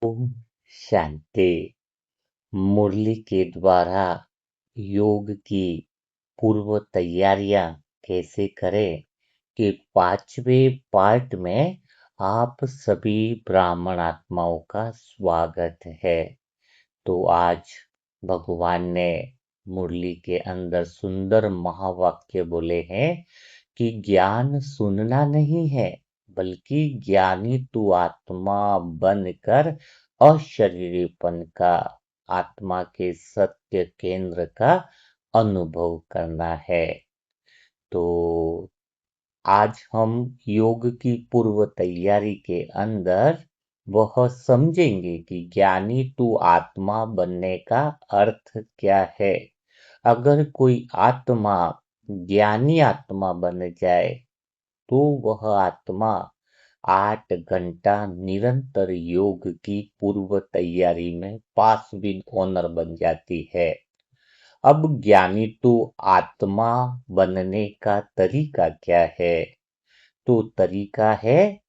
ओम शांति। मुरली के द्वारा योग की पूर्व तैयारियां कैसे करें कि 5वें पार्ट में आप सभी ब्राह्मण आत्माओं का स्वागत है। तो आज भगवान ने मुरली के अंदर सुंदर महावाक्य बोले हैं कि ज्ञान सुनना नहीं है, बल्कि ज्ञानी तू आत्मा बनकर अशरीरीपन का, आत्मा के सत्य केंद्र का अनुभव करना है। तो आज हम योग की पूर्व तैयारी के अंदर वह समझेंगे कि ज्ञानी तू आत्मा बनने का अर्थ क्या है। अगर कोई आत्मा ज्ञानी आत्मा बन जाए तो वह आत्मा 8 घंटा निरंतर योग की पूर्व तैयारी में पास विद ऑनर बन जाती है। अब ज्ञानी तो आत्मा बनने का तरीका क्या है? तो तरीका है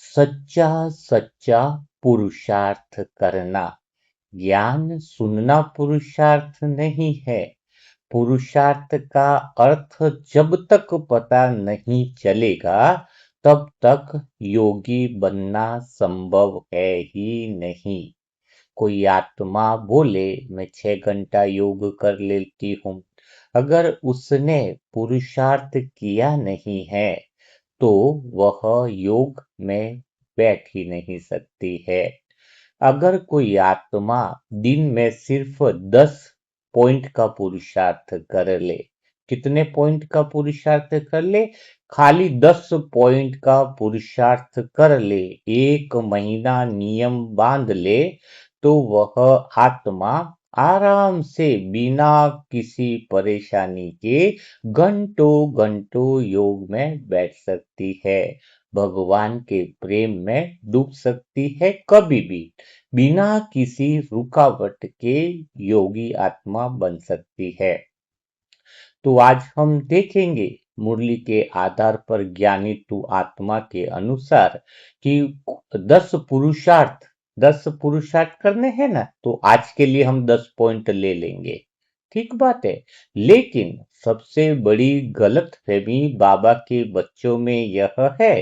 सच्चा सच्चा पुरुषार्थ करना। ज्ञान सुनना पुरुषार्थ नहीं है। पुरुषार्थ का अर्थ जब तक पता नहीं चलेगा तब तक योगी बनना संभव है ही नहीं। कोई आत्मा बोले मैं 6 घंटा योग कर लेती हूँ, अगर उसने पुरुषार्थ किया नहीं है तो वह योग में बैठ ही नहीं सकती है। अगर कोई आत्मा दिन में सिर्फ 10 पॉइंट का पुरुषार्थ कर ले, कितने पॉइंट का पुरुषार्थ कर ले? खाली 10 पॉइंट का पुरुषार्थ कर ले, 1 महीना नियम बांध ले, तो वह आत्मा आराम से बिना किसी परेशानी के घंटों घंटों योग में बैठ सकती है, भगवान के प्रेम में डूब सकती है, कभी भी बिना किसी रुकावट के योगी आत्मा बन सकती है। तो आज हम देखेंगे मुरली के आधार पर ज्ञानी तू आत्मा के अनुसार कि 10 पुरुषार्थ करने हैं ना, तो आज के लिए हम 10 पॉइंट ले लेंगे, ठीक बात है। लेकिन सबसे बड़ी गलतफहमी बाबा के बच्चों में यह है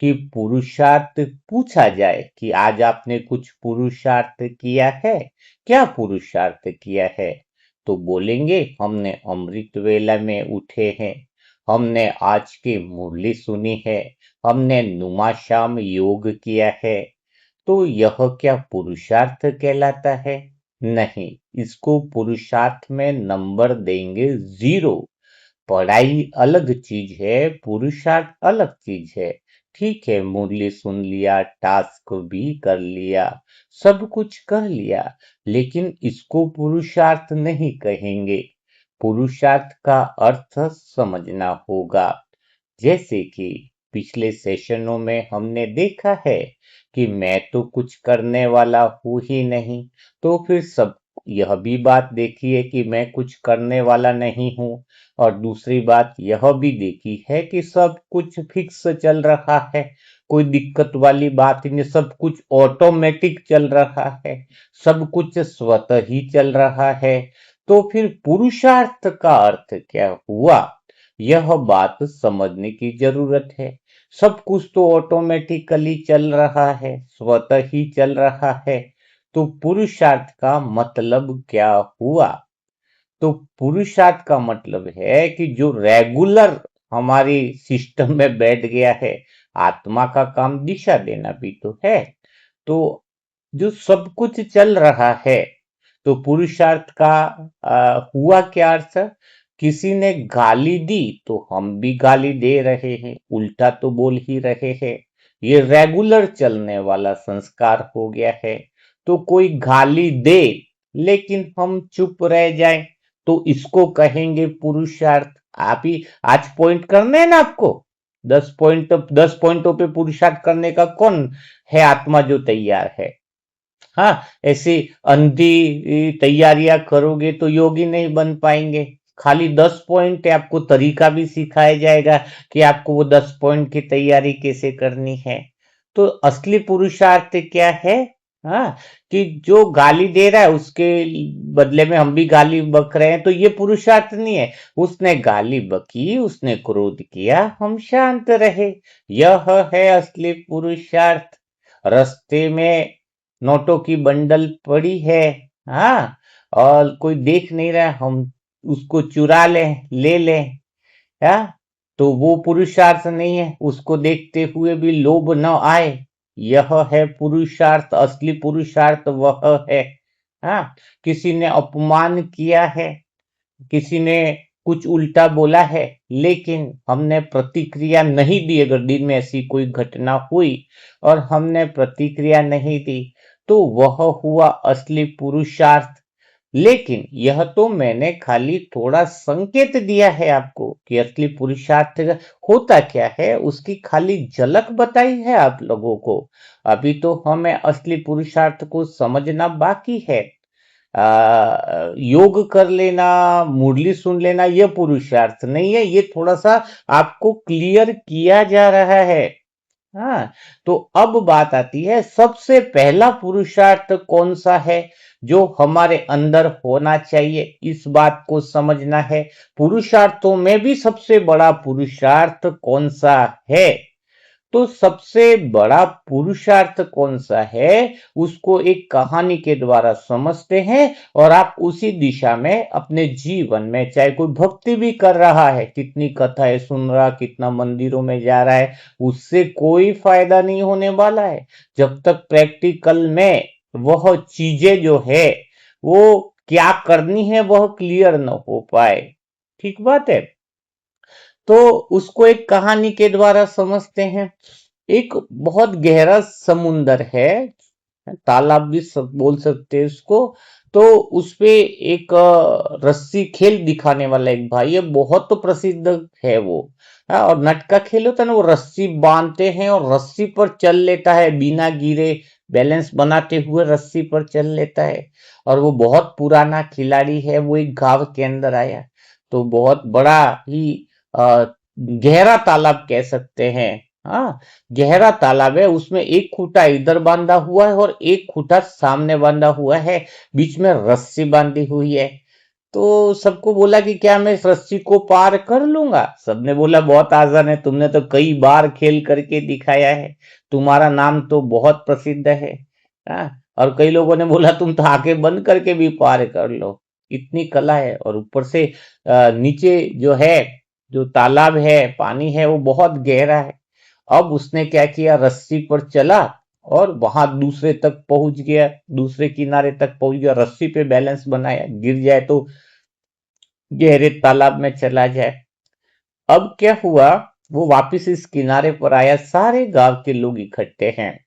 कि पुरुषार्थ पूछा जाए कि आज आपने कुछ पुरुषार्थ किया है, क्या पुरुषार्थ किया है, तो बोलेंगे हमने अमृत वेला में उठे हैं, हमने आज की मुरली सुनी है, हमने नुमा शाम योग किया है। तो यह क्या पुरुषार्थ कहलाता है? नहीं, इसको पुरुषार्थ में नंबर देंगे 0। पढ़ाई अलग चीज है, पुरुषार्थ अलग चीज है। ठीक है, मुरली सुन लिया, टास्क भी कर लिया, सब कुछ कर लिया, लेकिन इसको पुरुषार्थ नहीं कहेंगे। पुरुषार्थ का अर्थ समझना होगा। जैसे कि पिछले सेशनों में हमने देखा है कि मैं तो कुछ करने वाला हूं ही नहीं, तो फिर सब यह भी बात देखिए कि मैं कुछ करने वाला नहीं हूं, और दूसरी बात यह भी देखी है कि सब कुछ फिक्स चल रहा है, कोई दिक्कत वाली बात ही नहीं, सब कुछ ऑटोमेटिक चल रहा है, सब कुछ स्वतः ही चल रहा है। तो फिर पुरुषार्थ का अर्थ क्या हुआ, यह बात समझने की जरूरत है। सब कुछ तो ऑटोमेटिकली चल रहा है, स्वतः ही चल रहा है, तो पुरुषार्थ का मतलब क्या हुआ? तो पुरुषार्थ का मतलब है कि जो रेगुलर हमारी सिस्टम में बैठ गया है, आत्मा का काम दिशा देना भी तो है, तो जो सब कुछ चल रहा है, तो पुरुषार्थ का हुआ क्या अर्थ? किसी ने गाली दी तो हम भी गाली दे रहे हैं, उल्टा तो बोल ही रहे हैं, ये रेगुलर चलने वाला संस्कार हो गया है। तो कोई गाली दे लेकिन हम चुप रह जाएं, तो इसको कहेंगे पुरुषार्थ। आप ही आज पॉइंट करने हैं ना आपको, 10 पॉइंटों पे पुरुषार्थ करने का कौन है आत्मा जो तैयार है? हाँ, ऐसी अंधी तैयारियां करोगे तो योगी नहीं बन पाएंगे। खाली 10 पॉइंट है, आपको तरीका भी सिखाया जाएगा कि आपको वो 10 पॉइंट की तैयारी कैसे करनी है। तो असली पुरुषार्थ क्या है? हाँ, कि जो गाली दे रहा है उसके बदले में हम भी गाली बक रहे हैं, तो ये पुरुषार्थ नहीं है। उसने गाली बकी, उसने क्रोध किया, हम शांत रहे, यह है असली पुरुषार्थ। रास्ते में नोटों की बंडल पड़ी है, हाँ, और कोई देख नहीं रहा, हम उसको चुरा लें, ले लें, हाँ, तो वो पुरुषार्थ नहीं है। उसको देखते हुए भी लोभ न आए, यह है पुरुषार्थ। असली पुरुषार्थ वह है, हाँ। किसी ने अपमान किया है, किसी ने कुछ उल्टा बोला है, लेकिन हमने प्रतिक्रिया नहीं दी। अगर दिन में ऐसी कोई घटना हुई और हमने प्रतिक्रिया नहीं दी, तो वह हुआ असली पुरुषार्थ। लेकिन यह तो मैंने खाली थोड़ा संकेत दिया है आपको कि असली पुरुषार्थ होता क्या है, उसकी खाली झलक बताई है आप लोगों को। अभी तो हमें असली पुरुषार्थ को समझना बाकी है। योग कर लेना, मुरली सुन लेना, ये पुरुषार्थ नहीं है। ये थोड़ा सा आपको क्लियर किया जा रहा है। हाँ, तो अब बात आती है, सबसे पहला पुरुषार्थ कौन सा है जो हमारे अंदर होना चाहिए, इस बात को समझना है। पुरुषार्थों में भी सबसे बड़ा पुरुषार्थ कौन सा है? तो सबसे बड़ा पुरुषार्थ कौन सा है, उसको एक कहानी के द्वारा समझते हैं। और आप उसी दिशा में अपने जीवन में, चाहे कोई भक्ति भी कर रहा है, कितनी कथाएं सुन रहा, कितना मंदिरों में जा रहा है, उससे कोई फायदा नहीं होने वाला है जब तक प्रैक्टिकल में वह चीजें जो है, वो क्या करनी है, वह क्लियर न हो पाए। ठीक बात है। तो उसको एक कहानी के द्वारा समझते हैं। एक बहुत गहरा समुंदर है, तालाब भी बोल सकते हैं उसको। तो उसपे एक रस्सी खेल दिखाने वाला एक भाई है, बहुत तो प्रसिद्ध है वो। हाँ, और नट का खेल होता है ना, वो रस्सी बांधते हैं और रस्सी पर चल लेता है बिना गिरे, बैलेंस बनाते हुए रस्सी पर चल लेता है। और वो बहुत पुराना खिलाड़ी है। वो एक गांव के अंदर आया, तो बहुत बड़ा ही गहरा तालाब कह सकते हैं। हाँ, गहरा तालाब है, उसमें एक खूंटा इधर बांधा हुआ है और एक खूंटा सामने बांधा हुआ है, बीच में रस्सी बांधी हुई है। तो सबको बोला कि क्या मैं इस रस्सी को पार कर लूंगा? सबने बोला बहुत आसान है, तुमने तो कई बार खेल करके दिखाया है, तुम्हारा नाम तो बहुत प्रसिद्ध है। हाँ, और कई लोगों ने बोला तुम तो आंखें बंद करके भी पार कर लो, इतनी कला है। और ऊपर से नीचे जो है, जो तालाब है, पानी है, वो बहुत गहरा है। अब उसने क्या किया, रस्सी पर चला और वहां दूसरे तक पहुंच गया, दूसरे किनारे तक पहुंच गया, रस्सी पे बैलेंस बनाया, गिर जाए तो गहरे तालाब में चला जाए। अब क्या हुआ, वो वापस इस किनारे पर आया, सारे गांव के लोग इकट्ठे हैं।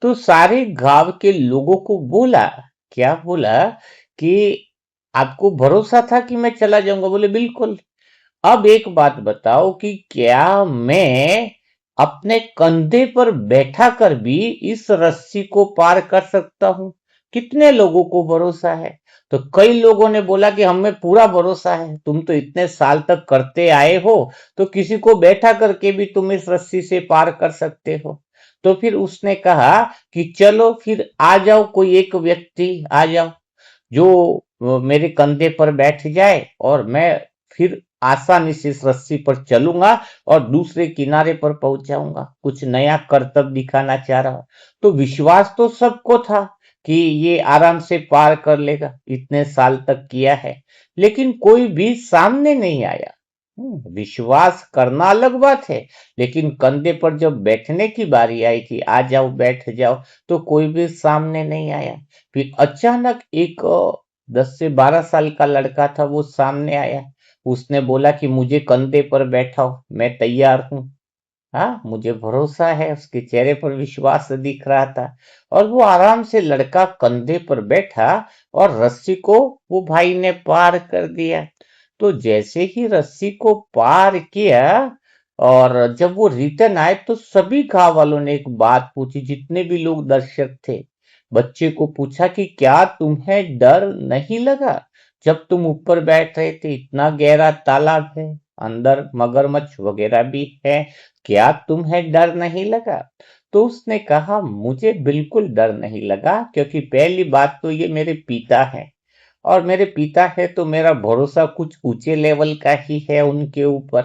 तो सारे गांव के लोगों को बोला, क्या बोला, कि आपको भरोसा था कि मैं चला जाऊंगा? बोले बिल्कुल। अब एक बात बताओ कि क्या मैं अपने कंधे पर बैठा कर भी इस रस्सी को पार कर सकता हूं? कितने लोगों को भरोसा है? तो कई लोगों ने बोला कि हमें पूरा भरोसा है, तुम तो इतने साल तक करते आए हो, तो किसी को बैठा करके भी तुम इस रस्सी से पार कर सकते हो। तो फिर उसने कहा कि चलो फिर आ जाओ, कोई एक व्यक्ति आ जाओ जो मेरे कंधे पर बैठ जाए, और मैं फिर आसानी से इस रस्सी पर चलूंगा और दूसरे किनारे पर पहुंच जाऊंगा। कुछ नया करतब दिखाना चाह रहा। तो विश्वास तो सबको था कि ये आराम से पार कर लेगा, इतने साल तक किया है, लेकिन कोई भी सामने नहीं आया। विश्वास करना अलग बात है, लेकिन कंधे पर जब बैठने की बारी आई कि आ जाओ बैठ जाओ, तो कोई भी सामने नहीं आया। फिर अचानक एक 10 से 12 साल का लड़का था, वो सामने आया। उसने बोला कि मुझे कंधे पर बैठाओ, मैं तैयार हूं। हाँ, मुझे भरोसा है, उसके चेहरे पर विश्वास दिख रहा था। और वो आराम से लड़का कंधे पर बैठा और रस्सी को वो भाई ने पार कर दिया। तो जैसे ही रस्सी को पार किया और जब वो रिटर्न आए, तो सभी गांव वालों ने एक बात पूछी, जितने भी लोग दर्शक थे। बच्चे को पूछा कि क्या तुम्हें डर नहीं लगा जब तुम ऊपर बैठ रहे थे? इतना गहरा तालाब है, अंदर मगरमच्छ वगैरह भी है, क्या तुम्हें डर नहीं लगा? तो उसने कहा, मुझे बिल्कुल डर नहीं लगा, क्योंकि पहली बात तो ये मेरे पिता है, और मेरे पिता है तो मेरा भरोसा कुछ ऊंचे लेवल का ही है उनके ऊपर।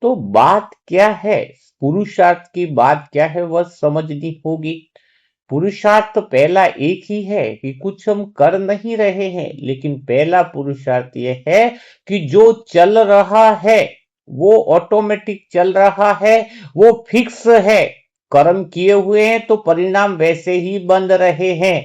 तो बात क्या है, पुरुषार्थ की बात क्या है वह समझनी होगी। पुरुषार्थ पहला एक ही है कि कुछ हम कर नहीं रहे हैं, लेकिन पहला पुरुषार्थ यह है कि जो चल रहा है वो ऑटोमेटिक चल रहा है, वो फिक्स है। कर्म किए हुए हैं तो परिणाम वैसे ही बन रहे हैं।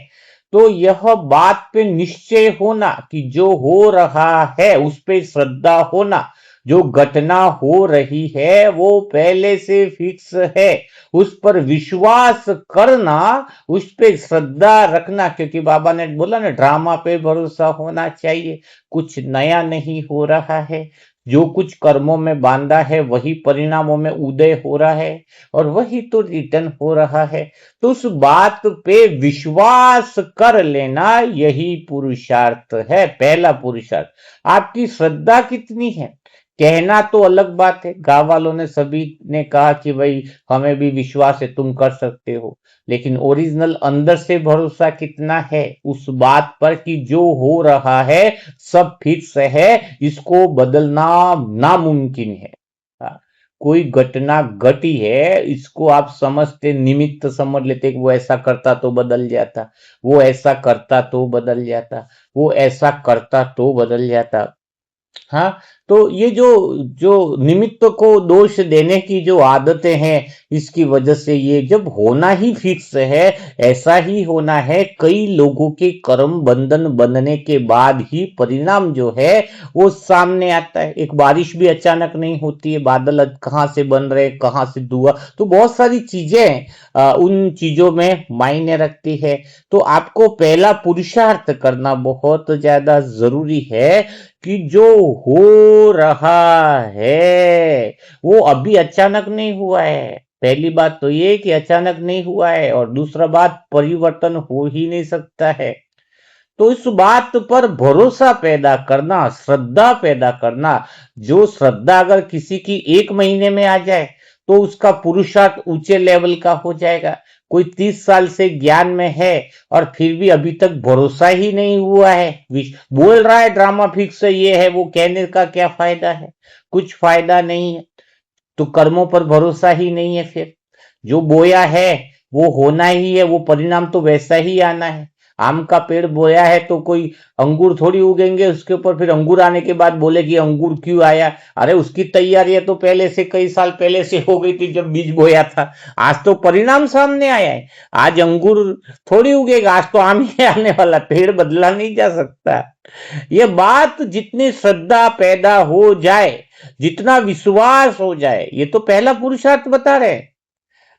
तो यह बात पे निश्चय होना कि जो हो रहा है उस पे श्रद्धा होना, जो घटना हो रही है वो पहले से फिक्स है, उस पर विश्वास करना, उस पे श्रद्धा रखना। क्योंकि बाबा ने बोला ना, ड्रामा पे भरोसा होना चाहिए, कुछ नया नहीं हो रहा है। जो कुछ कर्मों में बांधा है वही परिणामों में उदय हो रहा है, और वही तो रिटर्न हो रहा है। तो उस बात पे विश्वास कर लेना, यही पुरुषार्थ है, पहला पुरुषार्थ। आपकी श्रद्धा कितनी है, कहना तो अलग बात है। गांव वालों ने सभी ने कहा कि भाई हमें भी विश्वास है, तुम कर सकते हो, लेकिन ओरिजिनल अंदर से भरोसा कितना है उस बात पर कि जो हो रहा है सब फिक्स है, इसको बदलना नामुमकिन है। हाँ, कोई घटना घटी है, इसको आप समझते निमित्त समझ लेते कि वो ऐसा करता तो बदल जाता, वो ऐसा करता तो बदल जाता, वो ऐसा करता तो बदल जाता। हाँ, तो ये जो जो निमित्त को दोष देने की जो आदतें हैं, इसकी वजह से ये जब होना ही फिक्स है, ऐसा ही होना है। कई लोगों के कर्म बंधन बनने के बाद ही परिणाम जो है वो सामने आता है। एक बारिश भी अचानक नहीं होती है, बादल कहाँ से बन रहे, कहाँ से धुआं, तो बहुत सारी चीजें उन चीजों में मायने रखती है। तो आपको पहला पुरुषार्थ करना बहुत ज्यादा जरूरी है कि जो हो रहा है वो अभी अचानक नहीं हुआ है। पहली बात तो ये कि अचानक नहीं हुआ है, और दूसरा बात परिवर्तन हो ही नहीं सकता है। तो इस बात पर भरोसा पैदा करना, श्रद्धा पैदा करना, जो श्रद्धा अगर किसी की 1 महीने में आ जाए तो उसका पुरुषार्थ ऊंचे लेवल का हो जाएगा। कोई 30 साल से ज्ञान में है और फिर भी अभी तक भरोसा ही नहीं हुआ है, बोल रहा है ड्रामा फिक्स है, ये है वो, कहने का क्या फायदा है, कुछ फायदा नहीं है। तो कर्मों पर भरोसा ही नहीं है, फिर जो बोया है वो होना ही है, वो परिणाम तो वैसा ही आना है। आम का पेड़ बोया है तो कोई अंगूर थोड़ी उगेंगे उसके ऊपर, फिर अंगूर आने के बाद बोले कि अंगूर क्यों आया। अरे उसकी तैयारियां तो पहले से, कई साल पहले से हो गई थी जब बीज बोया था। आज तो परिणाम सामने आया है, आज अंगूर थोड़ी उगेगा, आज तो आम ही आने वाला, पेड़ बदला नहीं जा सकता। ये बात जितनी श्रद्धा पैदा हो जाए, जितना विश्वास हो जाए, ये तो पहला पुरुषार्थ बता रहे हैं।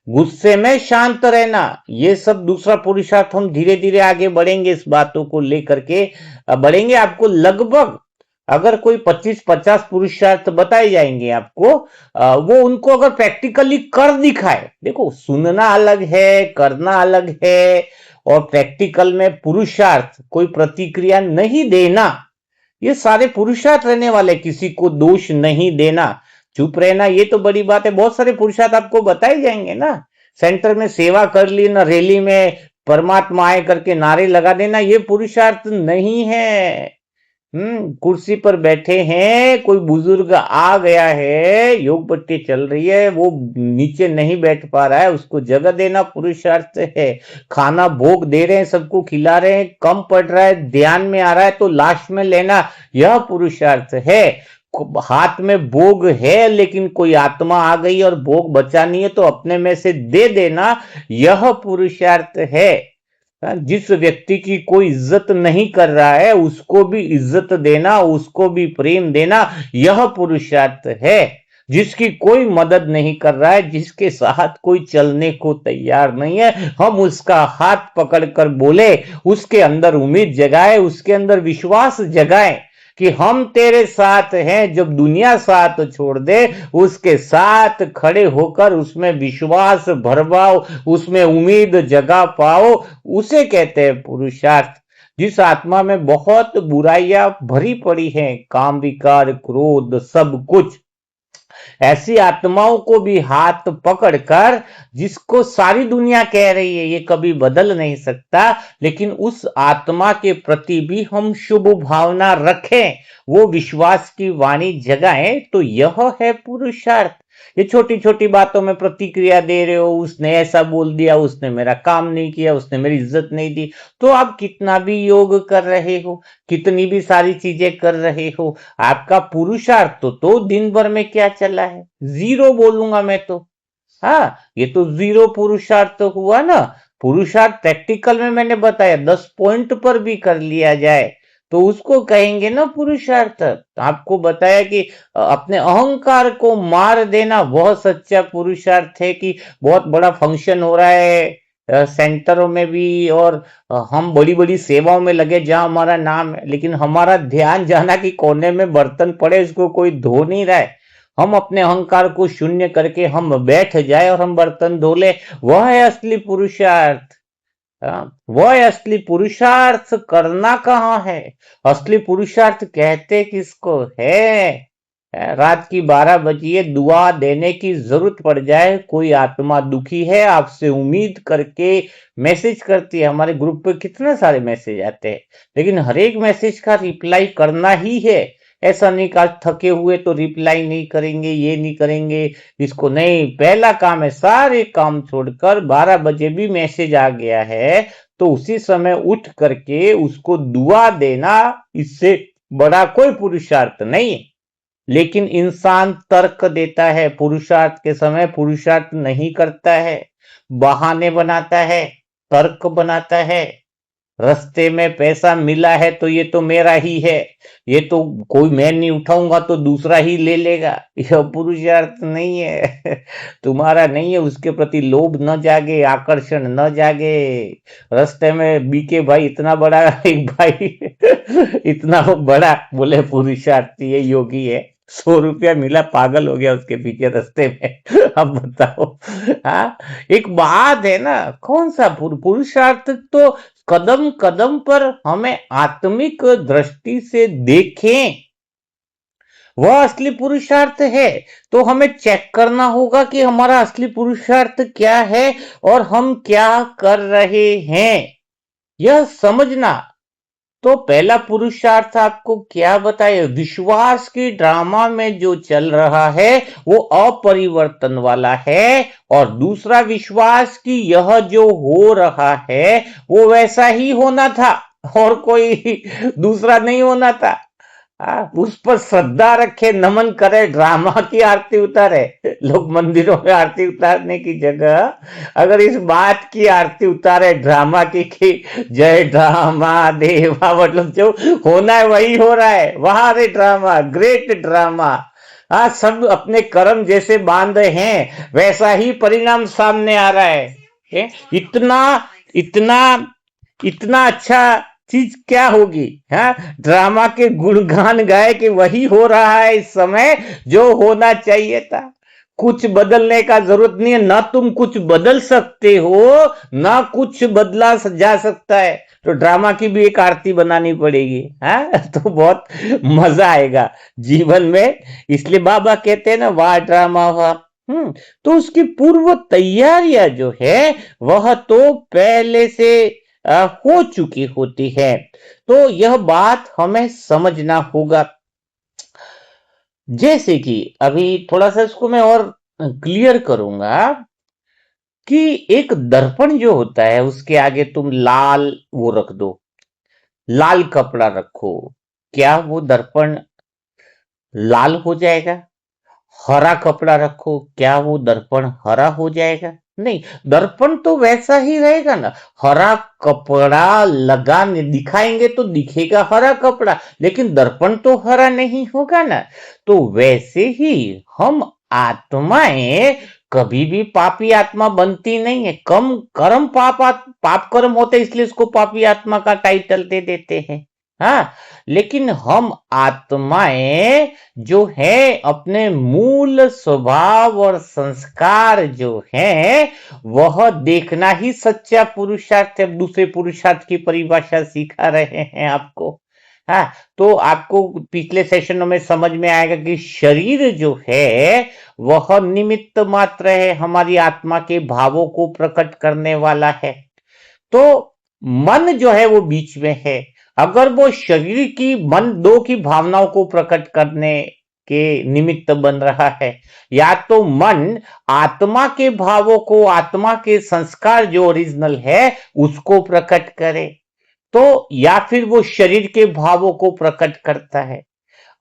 गुस्से में शांत रहना, ये सब दूसरा पुरुषार्थ। हम धीरे धीरे आगे बढ़ेंगे, इस बातों को लेकर के बढ़ेंगे। आपको लगभग अगर कोई 25-50 पुरुषार्थ बताए जाएंगे आपको, वो उनको अगर प्रैक्टिकली कर दिखाए, देखो सुनना अलग है, करना अलग है, और प्रैक्टिकल में पुरुषार्थ कोई प्रतिक्रिया नहीं देना, ये सारे पुरुषार्थ रहने वाले, किसी को दोष नहीं देना, चुप रहना, ये तो बड़ी बात है। बहुत सारे पुरुषार्थ आपको बताए जाएंगे ना। सेंटर में सेवा कर ली ना, रैली में परमात्मा आए करके नारे लगा देना, ये पुरुषार्थ नहीं है। कुर्सी पर बैठे हैं, कोई बुजुर्ग आ गया है, योग पट्टी चल रही है, वो नीचे नहीं बैठ पा रहा है, उसको जगह देना पुरुषार्थ है। खाना भोग दे रहे हैं, सबको खिला रहे हैं, कम पड़ रहा है, ध्यान में आ रहा है तो लास्ट में लेना, यह पुरुषार्थ है। हाथ में भोग है लेकिन कोई आत्मा आ गई और भोग बचा नहीं है तो अपने में से दे देना, यह पुरुषार्थ है। जिस व्यक्ति की कोई इज्जत नहीं कर रहा है उसको भी इज्जत देना, उसको भी प्रेम देना, यह पुरुषार्थ है। जिसकी कोई मदद नहीं कर रहा है, जिसके साथ कोई चलने को तैयार नहीं है, हम उसका हाथ पकड़कर बोले, उसके अंदर उम्मीद जगाए, उसके अंदर विश्वास जगाए कि हम तेरे साथ हैं, जब दुनिया साथ छोड़ दे उसके साथ खड़े होकर उसमें विश्वास भरवाओ, उसमें उम्मीद जगा पाओ, उसे कहते हैं पुरुषार्थ। जिस आत्मा में बहुत बुराइयां भरी पड़ी हैं, काम विकार क्रोध सब कुछ, ऐसी आत्माओं को भी हाथ पकड़कर, जिसको सारी दुनिया कह रही है ये कभी बदल नहीं सकता, लेकिन उस आत्मा के प्रति भी हम शुभ भावना रखें, वो विश्वास की वाणी जगाएं, तो यह है पुरुषार्थ। ये छोटी छोटी बातों में प्रतिक्रिया दे रहे हो, उसने ऐसा बोल दिया, उसने मेरा काम नहीं किया, उसने मेरी इज्जत नहीं दी, तो आप कितना भी योग कर रहे हो, कितनी भी सारी चीजें कर रहे हो, आपका पुरुषार्थ तो दिन भर में क्या चला है? जीरो बोलूंगा मैं तो। हाँ, ये तो जीरो पुरुषार्थ हुआ ना। पुरुषार्थ प्रैक्टिकल में मैंने बताया 10 पॉइंट पर भी कर लिया जाए तो उसको कहेंगे ना पुरुषार्थ। आपको बताया कि अपने अहंकार को मार देना वह सच्चा पुरुषार्थ है, कि बहुत बड़ा फंक्शन हो रहा है सेंटरों में भी, और हम बड़ी बड़ी सेवाओं में लगे जहां हमारा नाम है, लेकिन हमारा ध्यान जाना कि कोने में बर्तन पड़े उसको कोई धो नहीं रहा है, हम अपने अहंकार को शून्य करके हम बैठ जाए और हम बर्तन धो ले, वह है असली पुरुषार्थ। वह है असली पुरुषार्थ। करना कहाँ है? असली पुरुषार्थ कहते किसको है? रात की 12 बजे दुआ देने की जरूरत पड़ जाए, कोई आत्मा दुखी है, आपसे उम्मीद करके मैसेज करती है, हमारे ग्रुप पे कितने सारे मैसेज आते हैं, लेकिन हर एक मैसेज का रिप्लाई करना ही है। ऐसा नहीं कि आज थके हुए तो रिप्लाई नहीं करेंगे, ये नहीं करेंगे, इसको नहीं, पहला काम है सारे काम छोड़कर 12 बजे भी मैसेज आ गया है तो उसी समय उठ करके उसको दुआ देना, इससे बड़ा कोई पुरुषार्थ नहीं है। लेकिन इंसान तर्क देता है, पुरुषार्थ के समय पुरुषार्थ नहीं करता है, बहाने बनाता है, तर्क बनाता है। रास्ते में पैसा मिला है तो ये तो मेरा ही है, ये तो कोई मैं नहीं उठाऊंगा तो दूसरा ही ले लेगा, यह पुरुषार्थ नहीं है। तुम्हारा नहीं है, उसके प्रति लोभ न जागे, आकर्षण न जागे। रास्ते में बीके भाई इतना बड़ा एक भाई इतना बड़ा बोले पुरुषार्थी है, योगी है, 100 रुपया मिला, पागल हो गया उसके पीछे रास्ते में। अब बताओ। हाँ, एक बात है ना, कौन सा पुरुषार्थ तो कदम कदम पर हमें आत्मिक दृष्टि से देखें, वह असली पुरुषार्थ है। तो हमें चेक करना होगा कि हमारा असली पुरुषार्थ क्या है और हम क्या कर रहे हैं, यह समझना। तो पहला पुरुषार्थ आपको क्या बताए? विश्वास की ड्रामा में जो चल रहा है वो अपरिवर्तन वाला है, और दूसरा विश्वास की यह जो हो रहा है वो वैसा ही होना था और कोई दूसरा नहीं होना था। उस पर श्रद्धा रखे, नमन करे, ड्रामा की आरती उतारे। लोग मंदिरों में आरती उतारने की जगह अगर इस बात की आरती उतारे ड्रामा की, कि जय ड्रामा देवा, मतलब जो होना है वही हो रहा है, वहां रे ड्रामा, ग्रेट ड्रामा। सब अपने कर्म जैसे बांधे हैं वैसा ही परिणाम सामने आ रहा है। इतना इतना इतना अच्छा चीज क्या होगी? ड्रामा के गुणगान गाए कि वही हो रहा है इस समय जो होना चाहिए था। कुछ बदलने का जरूरत नहीं है, ना तुम कुछ बदल सकते हो ना कुछ बदला जा सकता है। तो ड्रामा की भी एक आरती बनानी पड़ेगी। तो बहुत मजा आएगा जीवन में। इसलिए बाबा कहते हैं ना, वाह ड्रामा वाह। तो उसकी पूर्व तैयारियां जो है वह तो पहले से हो चुकी होती है। तो यह बात हमें समझना होगा। जैसे कि अभी थोड़ा सा इसको मैं और क्लियर करूंगा कि एक दर्पण जो होता है उसके आगे तुम लाल वो रख दो, लाल कपड़ा रखो, क्या वो दर्पण लाल हो जाएगा? हरा कपड़ा रखो, क्या वो दर्पण हरा हो जाएगा? नहीं, दर्पण तो वैसा ही रहेगा ना। हरा कपड़ा लगाने दिखाएंगे तो दिखेगा हरा कपड़ा, लेकिन दर्पण तो हरा नहीं होगा ना। तो वैसे ही हम आत्माएं कभी भी पापी आत्मा बनती नहीं है। कम कर्म पाप कर्म होते इसलिए इसको पापी आत्मा का टाइटल दे देते हैं। हाँ, लेकिन हम आत्माएं जो है अपने मूल स्वभाव और संस्कार जो है वह देखना ही सच्चा पुरुषार्थ है। दूसरे पुरुषार्थ की परिभाषा सिखा रहे हैं आपको। हाँ, तो आपको पिछले सेशनों में समझ में आएगा कि शरीर जो है वह निमित्त मात्र है, हमारी आत्मा के भावों को प्रकट करने वाला है। तो मन जो है वो बीच में है। अगर वो शरीर की मन दो की भावनाओं को प्रकट करने के निमित्त बन रहा है, या तो मन आत्मा के भावों को, आत्मा के संस्कार जो ओरिजिनल है उसको प्रकट करे, तो या फिर वो शरीर के भावों को प्रकट करता है।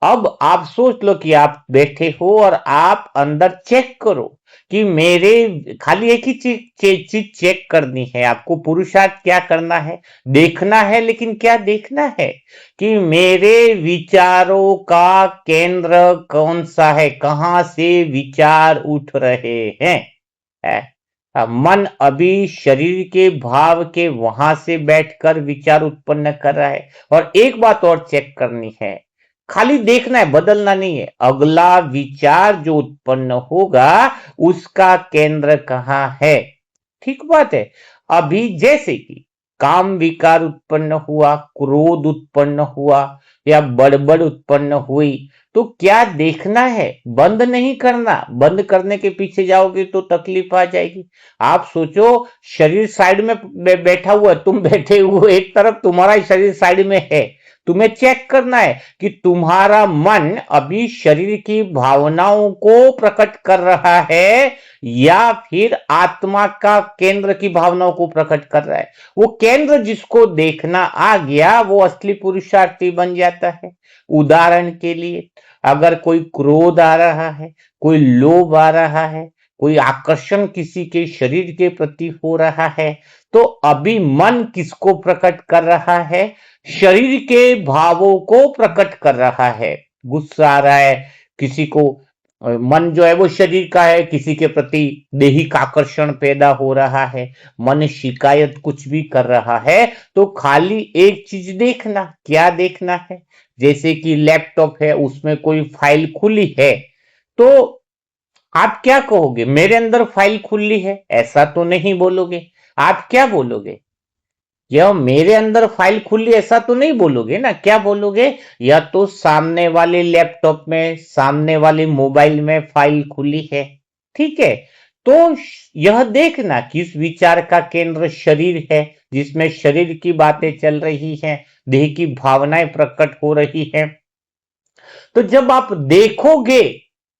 अब आप सोच लो कि आप बैठे हो और आप अंदर चेक करो कि मेरे, खाली एक ही चीज चेक करनी है आपको। पुरुषार्थ क्या करना है, देखना है। लेकिन क्या देखना है कि मेरे विचारों का केंद्र कौन सा है, कहां से विचार उठ रहे हैं। मन अभी शरीर के भाव के वहां से बैठकर विचार उत्पन्न कर रहा है। और एक बात और चेक करनी है, खाली देखना है, बदलना नहीं है। अगला विचार जो उत्पन्न होगा उसका केंद्र कहाँ है। ठीक बात है। अभी जैसे कि काम विकार उत्पन्न हुआ, क्रोध उत्पन्न हुआ या बड़बड़ उत्पन्न हुई, तो क्या देखना है, बंद नहीं करना। बंद करने के पीछे जाओगे तो तकलीफ आ जाएगी। आप सोचो, शरीर साइड में बैठा हुआ है, तुम बैठे हुए एक तरफ, तुम्हारा शरीर साइड में है। तुम्हें चेक करना है कि तुम्हारा मन अभी शरीर की भावनाओं को प्रकट कर रहा है या फिर आत्मा का केंद्र की भावनाओं को प्रकट कर रहा है। वो केंद्र जिसको देखना आ गया वो असली पुरुषार्थी बन जाता है। उदाहरण के लिए, अगर कोई क्रोध आ रहा है, कोई लोभ आ रहा है, कोई आकर्षण किसी के शरीर के प्रति हो रहा है, तो अभी मन किसको प्रकट कर रहा है, शरीर के भावों को प्रकट कर रहा है। गुस्सा आ रहा है किसी को, मन जो है वो शरीर का है, किसी के प्रति दैहिक आकर्षण पैदा हो रहा है, मन शिकायत कुछ भी कर रहा है, तो खाली एक चीज देखना। क्या देखना है, जैसे कि लैपटॉप है, उसमें कोई फाइल खुली है, तो आप क्या कहोगे, मेरे अंदर फाइल खुली है, ऐसा तो नहीं बोलोगे। आप क्या बोलोगे, यह मेरे अंदर फाइल खुली, ऐसा तो नहीं बोलोगे ना। क्या बोलोगे, या तो सामने वाले लैपटॉप में, सामने वाले मोबाइल में फाइल खुली है। ठीक है, तो यह देखना कि इस विचार का केंद्र शरीर है, जिसमें शरीर की बातें चल रही हैं, देह की भावनाएं प्रकट हो रही हैं। तो जब आप देखोगे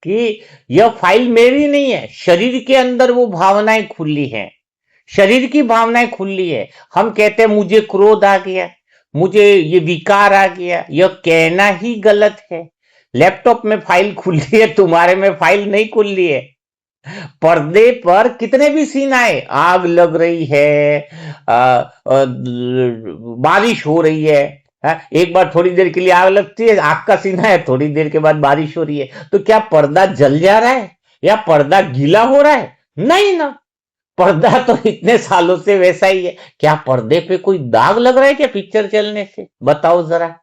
कि यह फाइल मेरी नहीं है, शरीर के अंदर वो भावनाएं खुली हैं, शरीर की भावनाएं खुली है। हम कहते हैं मुझे क्रोध आ गया, मुझे ये विकार आ गया, यह कहना ही गलत है। लैपटॉप में फाइल खुली है, तुम्हारे में फाइल नहीं खुली है। पर्दे पर कितने भी सीन आए, आग लग रही है, बारिश हो रही है, एक बार थोड़ी देर के लिए आग लगती है, आग का सीन है, थोड़ी देर के बाद बारिश हो रही है, तो क्या पर्दा जल जा रहा है या पर्दा गीला हो रहा है? नहीं ना, पर्दा तो इतने सालों से वैसा ही है। क्या पर्दे पे कोई दाग लग रहा है क्या पिक्चर चलने से, बताओ जरा।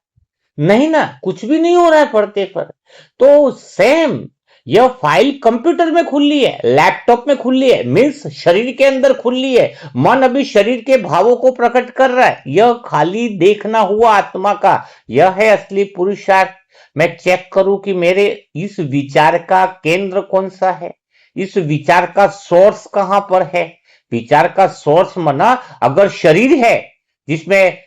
नहीं ना, कुछ भी नहीं हो रहा है पर्दे पर। तो सेम, यह फाइल कंप्यूटर में खुली है, लैपटॉप में खुली है, मीन्स शरीर के अंदर खुली है। मन अभी शरीर के भावों को प्रकट कर रहा है, यह खाली देखना हुआ आत्मा का। यह है असली पुरुषार्थ। मैं चेक करूं कि मेरे इस विचार का केंद्र कौन सा है, इस विचार का सोर्स कहां पर है। विचार का सोर्स मना, अगर शरीर है जिसमें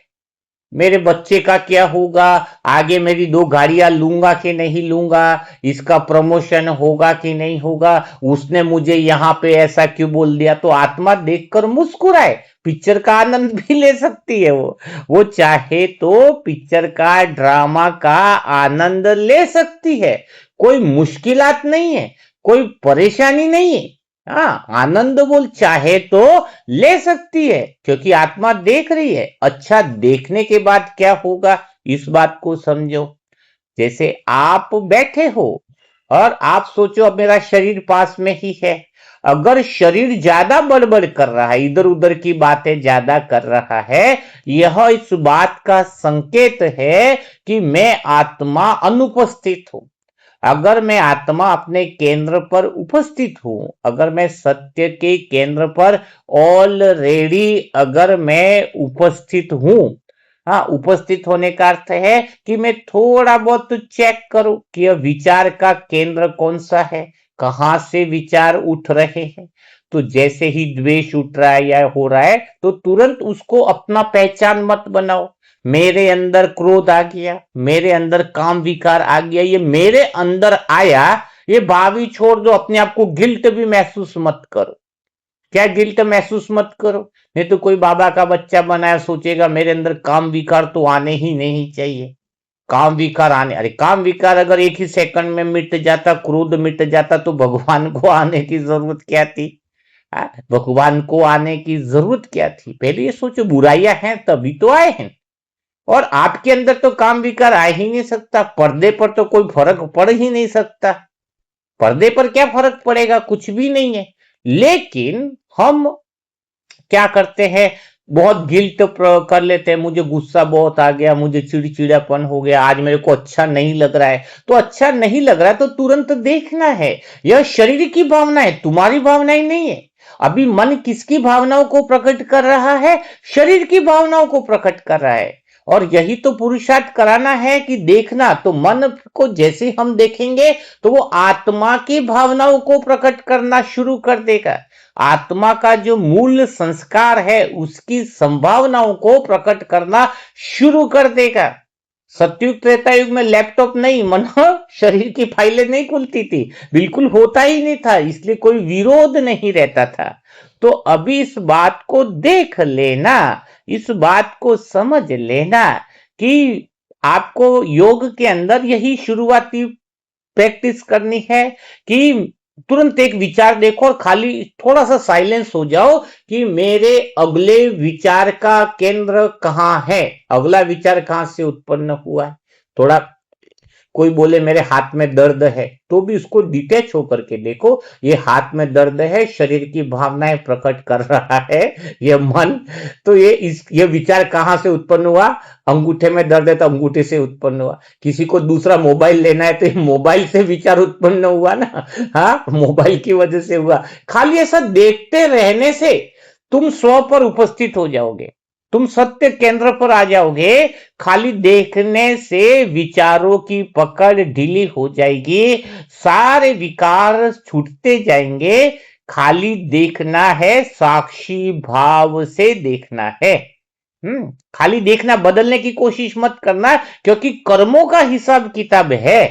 मेरे बच्चे का क्या होगा, आगे मेरी 2 गाड़ियां लूंगा कि नहीं लूंगा, इसका प्रमोशन होगा कि नहीं होगा, उसने मुझे यहां पे ऐसा क्यों बोल दिया, तो आत्मा देखकर मुस्कुराए, पिक्चर का आनंद भी ले सकती है। वो चाहे तो पिक्चर का, ड्रामा का आनंद ले सकती है। कोई मुश्किलात नहीं है, कोई परेशानी नहीं है। हाँ, आनंद बोल चाहे तो ले सकती है, क्योंकि आत्मा देख रही है। अच्छा, देखने के बाद क्या होगा, इस बात को समझो। जैसे आप बैठे हो और आप सोचो अब मेरा शरीर पास में ही है। अगर शरीर ज्यादा बड़बड़ कर रहा है, इधर उधर की बातें ज्यादा कर रहा है, यह इस बात का संकेत है कि मैं आत्मा अनुपस्थित हूं। अगर मैं आत्मा अपने केंद्र पर उपस्थित हूं, अगर मैं सत्य के केंद्र पर ऑलरेडी अगर मैं उपस्थित हूं, हाँ, उपस्थित होने का अर्थ है कि मैं थोड़ा बहुत चेक करूं कि यह विचार का केंद्र कौन सा है, कहां से विचार उठ रहे हैं। तो जैसे ही द्वेष उठ रहा है या हो रहा है तो तुरंत उसको अपना पहचान मत बनाओ। मेरे अंदर क्रोध आ गया, मेरे अंदर काम विकार आ गया, ये मेरे अंदर आया, ये भावी छोड़ दो, अपने आप को गिल्ट भी महसूस मत करो। क्या गिल्ट महसूस मत करो। नहीं तो कोई बाबा का बच्चा बनाया सोचेगा मेरे अंदर काम विकार तो आने ही नहीं चाहिए। काम विकार आने, अरे काम विकार अगर एक ही सेकंड में मिट जाता, क्रोध मिट जाता, तो भगवान को आने की जरूरत क्या थी। भगवान को आने की जरूरत क्या थी। पहले ये सोचो, बुराइयां हैं तभी तो आए हैं। और आपके अंदर तो काम विकार आ ही नहीं सकता, पर्दे पर तो कोई फर्क पड़ ही नहीं सकता। पर्दे पर क्या फर्क पड़ेगा, कुछ भी नहीं है। लेकिन हम क्या करते हैं, बहुत गिल्ट कर लेते हैं, मुझे गुस्सा बहुत आ गया, मुझे चिड़चिड़ापन हो गया, आज मेरे को अच्छा नहीं लग रहा है। तो अच्छा नहीं लग रहा है तो तुरंत देखना है, यह शरीर की भावना है, तुम्हारी भावनाएं नहीं है। अभी मन किसकी भावनाओं को प्रकट कर रहा है, शरीर की भावनाओं को प्रकट कर रहा है। और यही तो पुरुषार्थ कराना है कि देखना, तो मन को जैसे हम देखेंगे तो वो आत्मा की भावनाओं को प्रकट करना शुरू कर देगा। आत्मा का जो मूल संस्कार है उसकी संभावनाओं को प्रकट करना शुरू कर देगा। सतयुग त्रेता युग में लैपटॉप नहीं, मन शरीर की फाइलें नहीं खुलती थी, बिल्कुल होता ही नहीं था, इसलिए कोई विरोध नहीं रहता था। तो अभी इस बात को देख लेना, इस बात को समझ लेना कि आपको योग के अंदर यही शुरुआती प्रैक्टिस करनी है कि तुरंत एक विचार देखो और खाली थोड़ा सा साइलेंस हो जाओ कि मेरे अगले विचार का केंद्र कहां है, अगला विचार कहां से उत्पन्न हुआ है। थोड़ा कोई बोले मेरे हाथ में दर्द है, तो भी उसको डिटेच होकर के देखो, ये हाथ में दर्द है, शरीर की भावनाएं प्रकट कर रहा है ये मन। तो ये विचार कहां से उत्पन्न हुआ, अंगूठे में दर्द है तो अंगूठे से उत्पन्न हुआ। किसी को दूसरा मोबाइल लेना है तो ये मोबाइल से विचार उत्पन्न हुआ ना, हाँ, मोबाइल की वजह से हुआ। खाली ऐसा देखते रहने से तुम स्व पर उपस्थित हो जाओगे, तुम सत्य केंद्र पर आ जाओगे। खाली देखने से विचारों की पकड़ ढीली हो जाएगी, सारे विकार छूटते जाएंगे। खाली देखना है, साक्षी भाव से देखना है। खाली देखना, बदलने की कोशिश मत करना, क्योंकि कर्मों का हिसाब किताब है।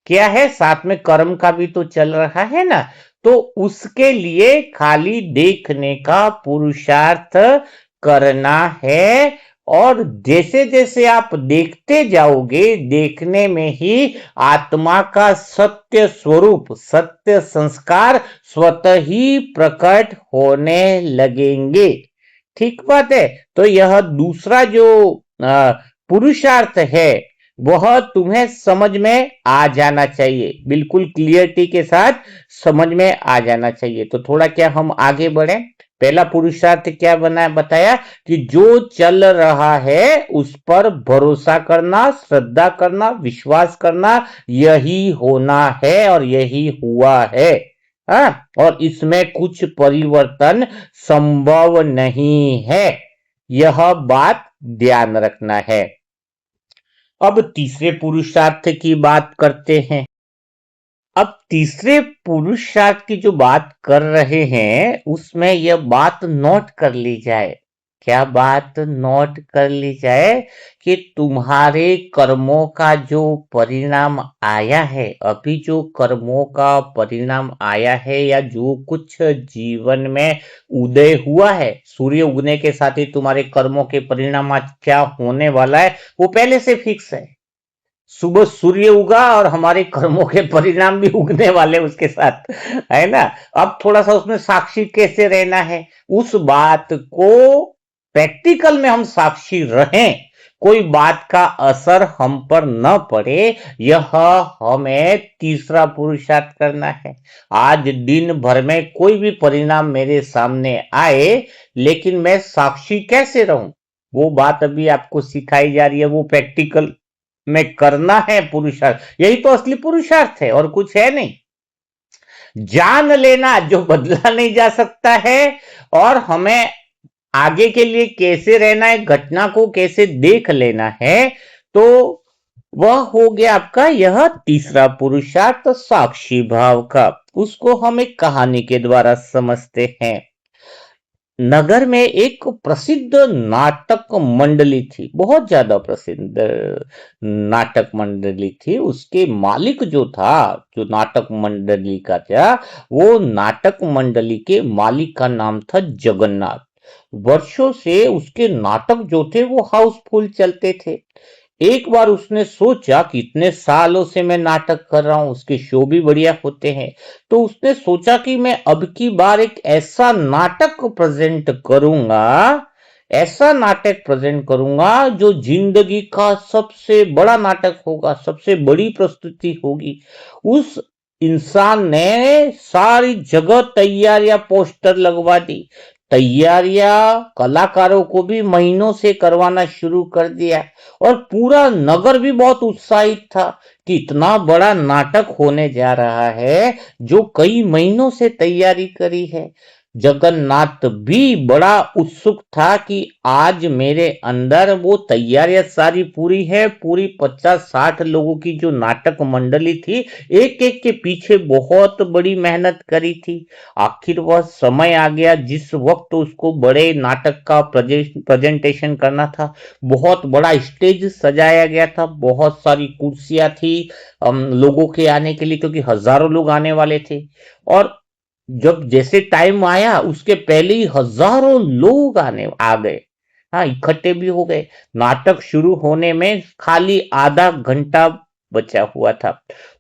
क्या है, साथ में कर्म का भी तो चल रहा है ना। तो उसके लिए खाली देखने का पुरुषार्थ करना है। और जैसे जैसे आप देखते जाओगे, देखने में ही आत्मा का सत्य स्वरूप, सत्य संस्कार स्वतः ही प्रकट होने लगेंगे। ठीक बात है। तो यह दूसरा जो पुरुषार्थ है वह तुम्हें समझ में आ जाना चाहिए, बिल्कुल क्लियरिटी के साथ समझ में आ जाना चाहिए। तो थोड़ा क्या हम आगे बढ़े। पहला पुरुषार्थ क्या बताया कि जो चल रहा है उस पर भरोसा करना, श्रद्धा करना, विश्वास करना, यही होना है और यही हुआ है। हाँ, और इसमें कुछ परिवर्तन संभव नहीं है, यह बात ध्यान रखना है। अब तीसरे पुरुषार्थ की बात करते हैं। अब तीसरे पुरुषार्थ की जो बात कर रहे हैं उसमें यह बात नोट कर ली जाए। क्या बात नोट कर ली जाए कि तुम्हारे कर्मों का जो परिणाम आया है, अभी जो कर्मों का परिणाम आया है या जो कुछ जीवन में उदय हुआ है, सूर्य उगने के साथ ही तुम्हारे कर्मों के परिणाम आज क्या होने वाला है वो पहले से फिक्स है। सुबह सूर्य उगा और हमारे कर्मों के परिणाम भी उगने वाले उसके साथ, है ना। अब थोड़ा सा उसमें साक्षी कैसे रहना है, उस बात को प्रैक्टिकल में हम साक्षी रहें, कोई बात का असर हम पर न पड़े, यह हमें तीसरा पुरुषार्थ करना है। आज दिन भर में कोई भी परिणाम मेरे सामने आए, लेकिन मैं साक्षी कैसे रहूं, वो बात अभी आपको सिखाई जा रही है, वो प्रैक्टिकल में करना है पुरुषार्थ। यही तो असली पुरुषार्थ है और कुछ है नहीं। जान लेना जो बदला नहीं जा सकता है, और हमें आगे के लिए कैसे रहना है, घटना को कैसे देख लेना है, तो वह हो गया आपका यह तीसरा पुरुषार्थ साक्षी भाव का। उसको हम एक कहानी के द्वारा समझते हैं। नगर में एक प्रसिद्ध नाटक मंडली थी, बहुत ज्यादा प्रसिद्ध नाटक मंडली थी। उसके मालिक जो था, जो नाटक मंडली का था, वो नाटक मंडली के मालिक का नाम था जगन्नाथ। वर्षों से उसके नाटक जो थे वो हाउसफुल चलते थे। एक बार उसने सोचा कि इतने सालों से मैं नाटक कर रहा हूं, उसके शो भी बढ़िया होते हैं, तो उसने सोचा कि मैं अब की बार एक ऐसा नाटक प्रेजेंट करूंगा, ऐसा नाटक प्रेजेंट करूंगा जो जिंदगी का सबसे बड़ा नाटक होगा, सबसे बड़ी प्रस्तुति होगी। उस इंसान ने सारी जगह तैयारियां, पोस्टर लगवा दी, तैयारियां कलाकारों को भी महीनों से करवाना शुरू कर दिया, और पूरा नगर भी बहुत उत्साहित था कि इतना बड़ा नाटक होने जा रहा है जो कई महीनों से तैयारी करी है। जगन्नाथ भी बड़ा उत्सुक था कि आज मेरे अंदर वो तैयारियां सारी पूरी है। पूरी 50-60 लोगों की जो नाटक मंडली थी, एक एक के पीछे बहुत बड़ी मेहनत करी थी। आखिर वह समय आ गया जिस वक्त उसको बड़े नाटक का प्रेजेंटेशन करना था। बहुत बड़ा स्टेज सजाया गया था, बहुत सारी कुर्सियां थी लोगों के आने के लिए, क्योंकि हजारों लोग आने वाले थे। और जब जैसे टाइम आया उसके पहले ही हजारों लोग आने आ गए, हाँ, इकट्ठे भी हो गए। नाटक शुरू होने में खाली आधा घंटा बचा हुआ था।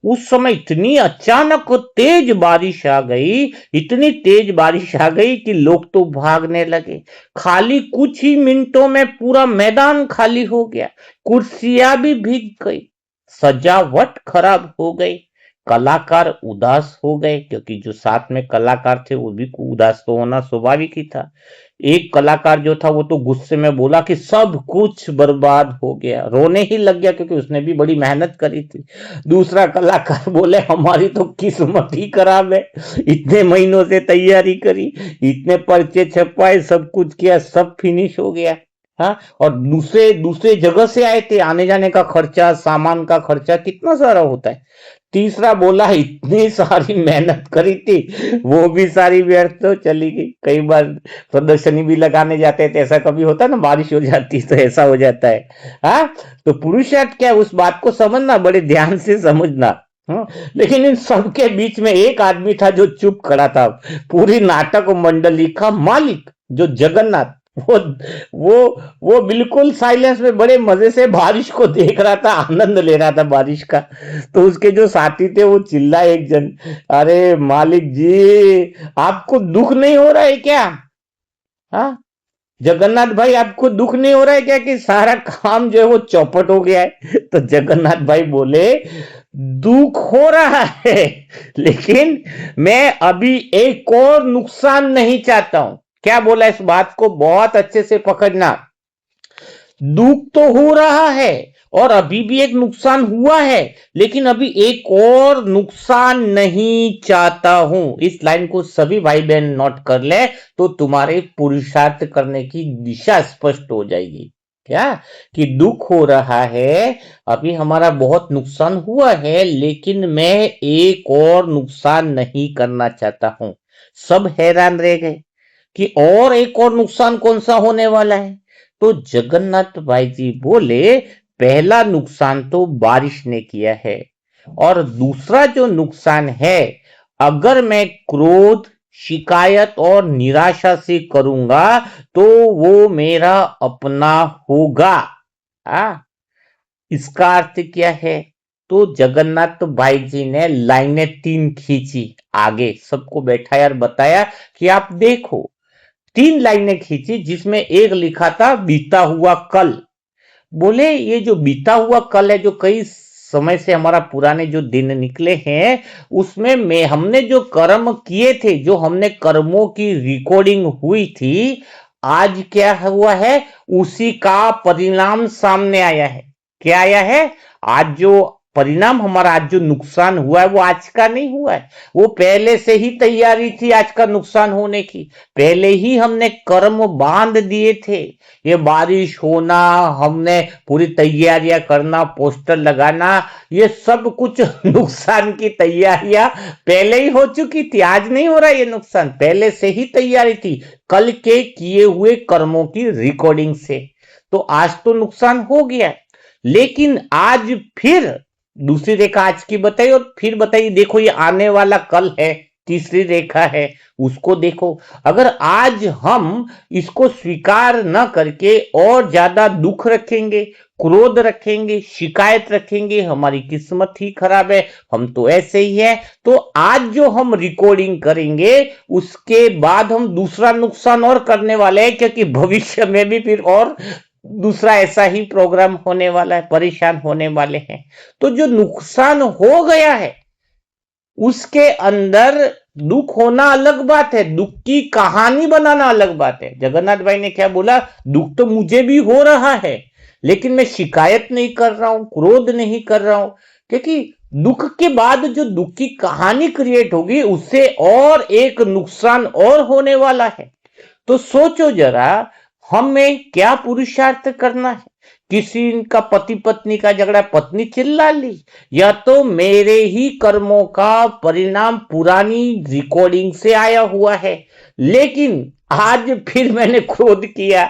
उस समय इतनी अचानक तेज बारिश आ गई, इतनी तेज बारिश आ गई कि लोग तो भागने लगे। खाली कुछ ही मिनटों में पूरा मैदान खाली हो गया, कुर्सियां भी भीग गई, सजावट खराब हो गई, कलाकार उदास हो गए, क्योंकि जो साथ में कलाकार थे वो भी उदास तो होना स्वाभाविक ही था। एक कलाकार जो था वो तो गुस्से में बोला कि सब कुछ बर्बाद हो गया, रोने ही लग गया, क्योंकि उसने भी बड़ी मेहनत करी थी। दूसरा कलाकार बोले हमारी तो किस्मत ही खराब है, इतने महीनों से तैयारी करी, इतने पर्चे छपवाए, सब कुछ किया, सब फिनिश हो गया। हाँ, और दूसरे दूसरे जगह से आए थे, आने जाने का खर्चा, सामान का खर्चा कितना सारा होता है। तीसरा बोला इतनी सारी मेहनत करी थी, वो भी सारी व्यर्थ तो चली गई। कई बार प्रदर्शनी भी लगाने जाते थे, ऐसा कभी होता है ना, बारिश हो जाती तो ऐसा हो जाता है। हाँ, तो पुरुषार्थ क्या है, उस बात को समझना, बड़े ध्यान से समझना। हाँ, लेकिन इन सबके बीच में एक आदमी था जो चुप खड़ा था, पूरी नाटक मंडली का मालिक जो जगन्नाथ। वो वो वो बिल्कुल साइलेंस में बड़े मजे से बारिश को देख रहा था, आनंद ले रहा था बारिश का। तो उसके जो साथी थे वो चिल्लाए एक जन, अरे मालिक जी, आपको दुख नहीं हो रहा है क्या? हाँ, जगन्नाथ भाई, आपको दुख नहीं हो रहा है क्या कि सारा काम जो है वो चौपट हो गया है? तो जगन्नाथ भाई बोले, दुख हो रहा है, लेकिन मैं अभी एक और नुकसान नहीं चाहता हूं। क्या बोला, इस बात को बहुत अच्छे से पकड़ना। दुख तो हो रहा है और अभी भी एक नुकसान हुआ है, लेकिन अभी एक और नुकसान नहीं चाहता हूं। इस लाइन को सभी भाई बहन नोट कर ले, तो तुम्हारे पुरुषार्थ करने की दिशा स्पष्ट हो जाएगी। क्या, कि दुख हो रहा है, अभी हमारा बहुत नुकसान हुआ है, लेकिन मैं एक और नुकसान नहीं करना चाहता हूं। सब हैरान रह गए कि और एक और नुकसान कौन सा होने वाला है। तो जगन्नाथ भाई जी बोले, पहला नुकसान तो बारिश ने किया है, और दूसरा जो नुकसान है, अगर मैं क्रोध, शिकायत और निराशा से करूंगा तो वो मेरा अपना होगा। आ, इसका अर्थ क्या है? तो जगन्नाथ भाई जी ने लाइनें 3 खींची, आगे सबको बैठाया और बताया कि आप देखो, 3 लाइनें खींची, जिसमें एक लिखा था बीता हुआ कल। बोले ये जो बीता हुआ कल है, जो कई समय से हमारा पुराने जो दिन निकले हैं, उसमें में हमने जो कर्म किए थे, जो हमने कर्मों की रिकॉर्डिंग हुई थी, आज क्या हुआ है, उसी का परिणाम सामने आया है। क्या आया है? आज जो परिणाम हमारा आज जो नुकसान हुआ है वो आज का नहीं हुआ है, वो पहले से ही तैयारी थी आज का नुकसान होने की। पहले ही हमने कर्म बांध दिए थे। ये बारिश होना, हमने पूरी तैयारियां करना, पोस्टर लगाना, ये सब कुछ नुकसान की तैयारियां पहले ही हो चुकी थी। आज नहीं हो रहा ये नुकसान, पहले से ही तैयारी थी कल के किए हुए कर्मों की रिकॉर्डिंग से। तो आज तो नुकसान हो गया, लेकिन आज फिर दूसरी रेखा आज की बताई और फिर बताइए, देखो ये आने वाला कल है, तीसरी रेखा है, उसको देखो। अगर आज हम इसको स्वीकार न करके और ज्यादा दुख रखेंगे, क्रोध रखेंगे, शिकायत रखेंगे, हमारी किस्मत ही खराब है, हम तो ऐसे ही है, तो आज जो हम रिकॉर्डिंग करेंगे उसके बाद हम दूसरा नुकसान और करने वाले हैं, क्योंकि भविष्य में भी फिर और दूसरा ऐसा ही प्रोग्राम होने वाला है, परेशान होने वाले हैं। तो जो नुकसान हो गया है उसके अंदर दुख होना अलग बात है, दुख की कहानी बनाना अलग बात है। जगन्नाथ भाई ने क्या बोला, दुख तो मुझे भी हो रहा है, लेकिन मैं शिकायत नहीं कर रहा हूं, क्रोध नहीं कर रहा हूं, क्योंकि दुख के बाद जो दुख की कहानी क्रिएट होगी उससे और एक नुकसान और होने वाला है। तो सोचो जरा, हमें क्या पुरुषार्थ करना है। किसी का पति पत्नी का झगड़ा, पत्नी चिल्ला ली, या तो मेरे ही कर्मों का परिणाम पुरानी रिकॉर्डिंग से आया हुआ है, लेकिन आज फिर मैंने क्रोध किया,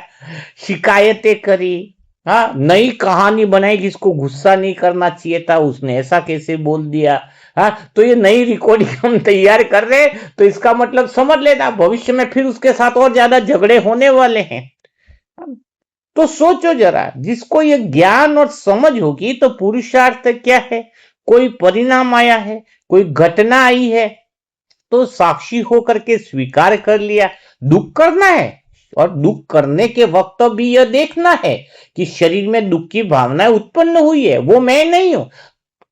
शिकायतें करी, हाँ, नई कहानी बनाई, जिसको गुस्सा नहीं करना चाहिए था उसने ऐसा कैसे बोल दिया। हाँ, तो ये नई रिकॉर्डिंग हम तैयार कर रहे हैं, तो इसका मतलब समझ लेना भविष्य में फिर उसके साथ और ज्यादा झगड़े होने वाले हैं। तो सोचो जरा, जिसको ये ज्ञान और समझ होगी तो पुरुषार्थ क्या है, कोई परिणाम आया है, कोई घटना आई है, तो साक्षी होकर के स्वीकार कर लिया। दुख करना है, और दुख करने के वक्त भी यह देखना है कि शरीर में दुख की भावनाएं उत्पन्न हुई है, वो मैं नहीं हूं।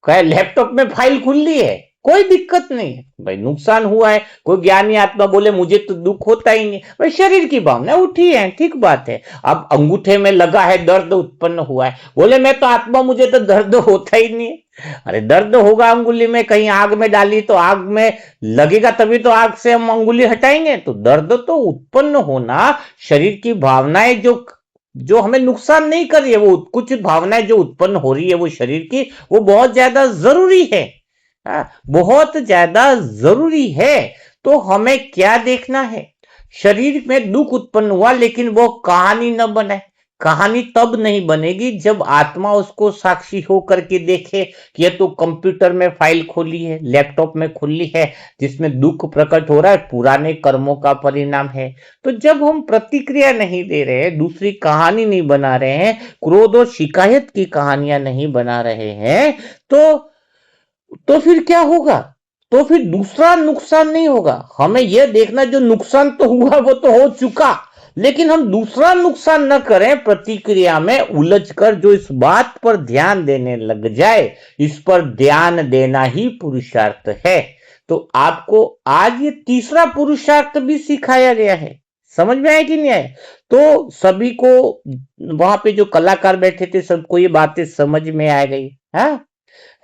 कहे लैपटॉप में फाइल खुली है, कोई दिक्कत नहीं है भाई, नुकसान हुआ है, कोई ज्ञानी आत्मा बोले मुझे तो दुख होता ही नहीं, भाई शरीर की भावना उठी है, ठीक बात है। अब अंगूठे में लगा है, दर्द उत्पन्न हुआ है, बोले मैं तो आत्मा, मुझे तो दर्द होता ही नहीं है। अरे दर्द होगा अंगुली में, कहीं आग में डाली तो आग में लगेगा, तभी तो आग से हम अंगुली हटाएंगे। तो दर्द तो उत्पन्न होना, शरीर की भावनाएं जो जो हमें नुकसान नहीं कर रही है, वो कुछ भावनाएं जो उत्पन्न हो रही है वो शरीर की, वो बहुत ज्यादा जरूरी है, बहुत ज्यादा जरूरी है। तो हमें क्या देखना है, शरीर में दुख उत्पन्न हुआ, लेकिन वो कहानी न बने। कहानी तब नहीं बनेगी जब आत्मा उसको साक्षी होकर के देखे कि ये तो कंप्यूटर में फाइल खोली है, लैपटॉप में खुली है, जिसमें दुख प्रकट हो रहा है, पुराने कर्मों का परिणाम है। तो जब हम प्रतिक्रिया नहीं दे रहे हैं, दूसरी कहानी नहीं बना रहे हैं, क्रोध और शिकायत की कहानियां नहीं बना रहे हैं, तो फिर क्या होगा, तो फिर दूसरा नुकसान नहीं होगा। हमें यह देखना, जो नुकसान तो हुआ वो तो हो चुका, लेकिन हम दूसरा नुकसान न करें, प्रतिक्रिया में उलझकर जो इस बात पर ध्यान देने लग जाए, इस पर ध्यान देना ही पुरुषार्थ है। तो आपको आज ये तीसरा पुरुषार्थ भी सिखाया गया है, समझ में आया कि नहीं आया। तो सभी को, वहां पे जो कलाकार बैठे थे, सबको ये बातें समझ में आ गई। हाँ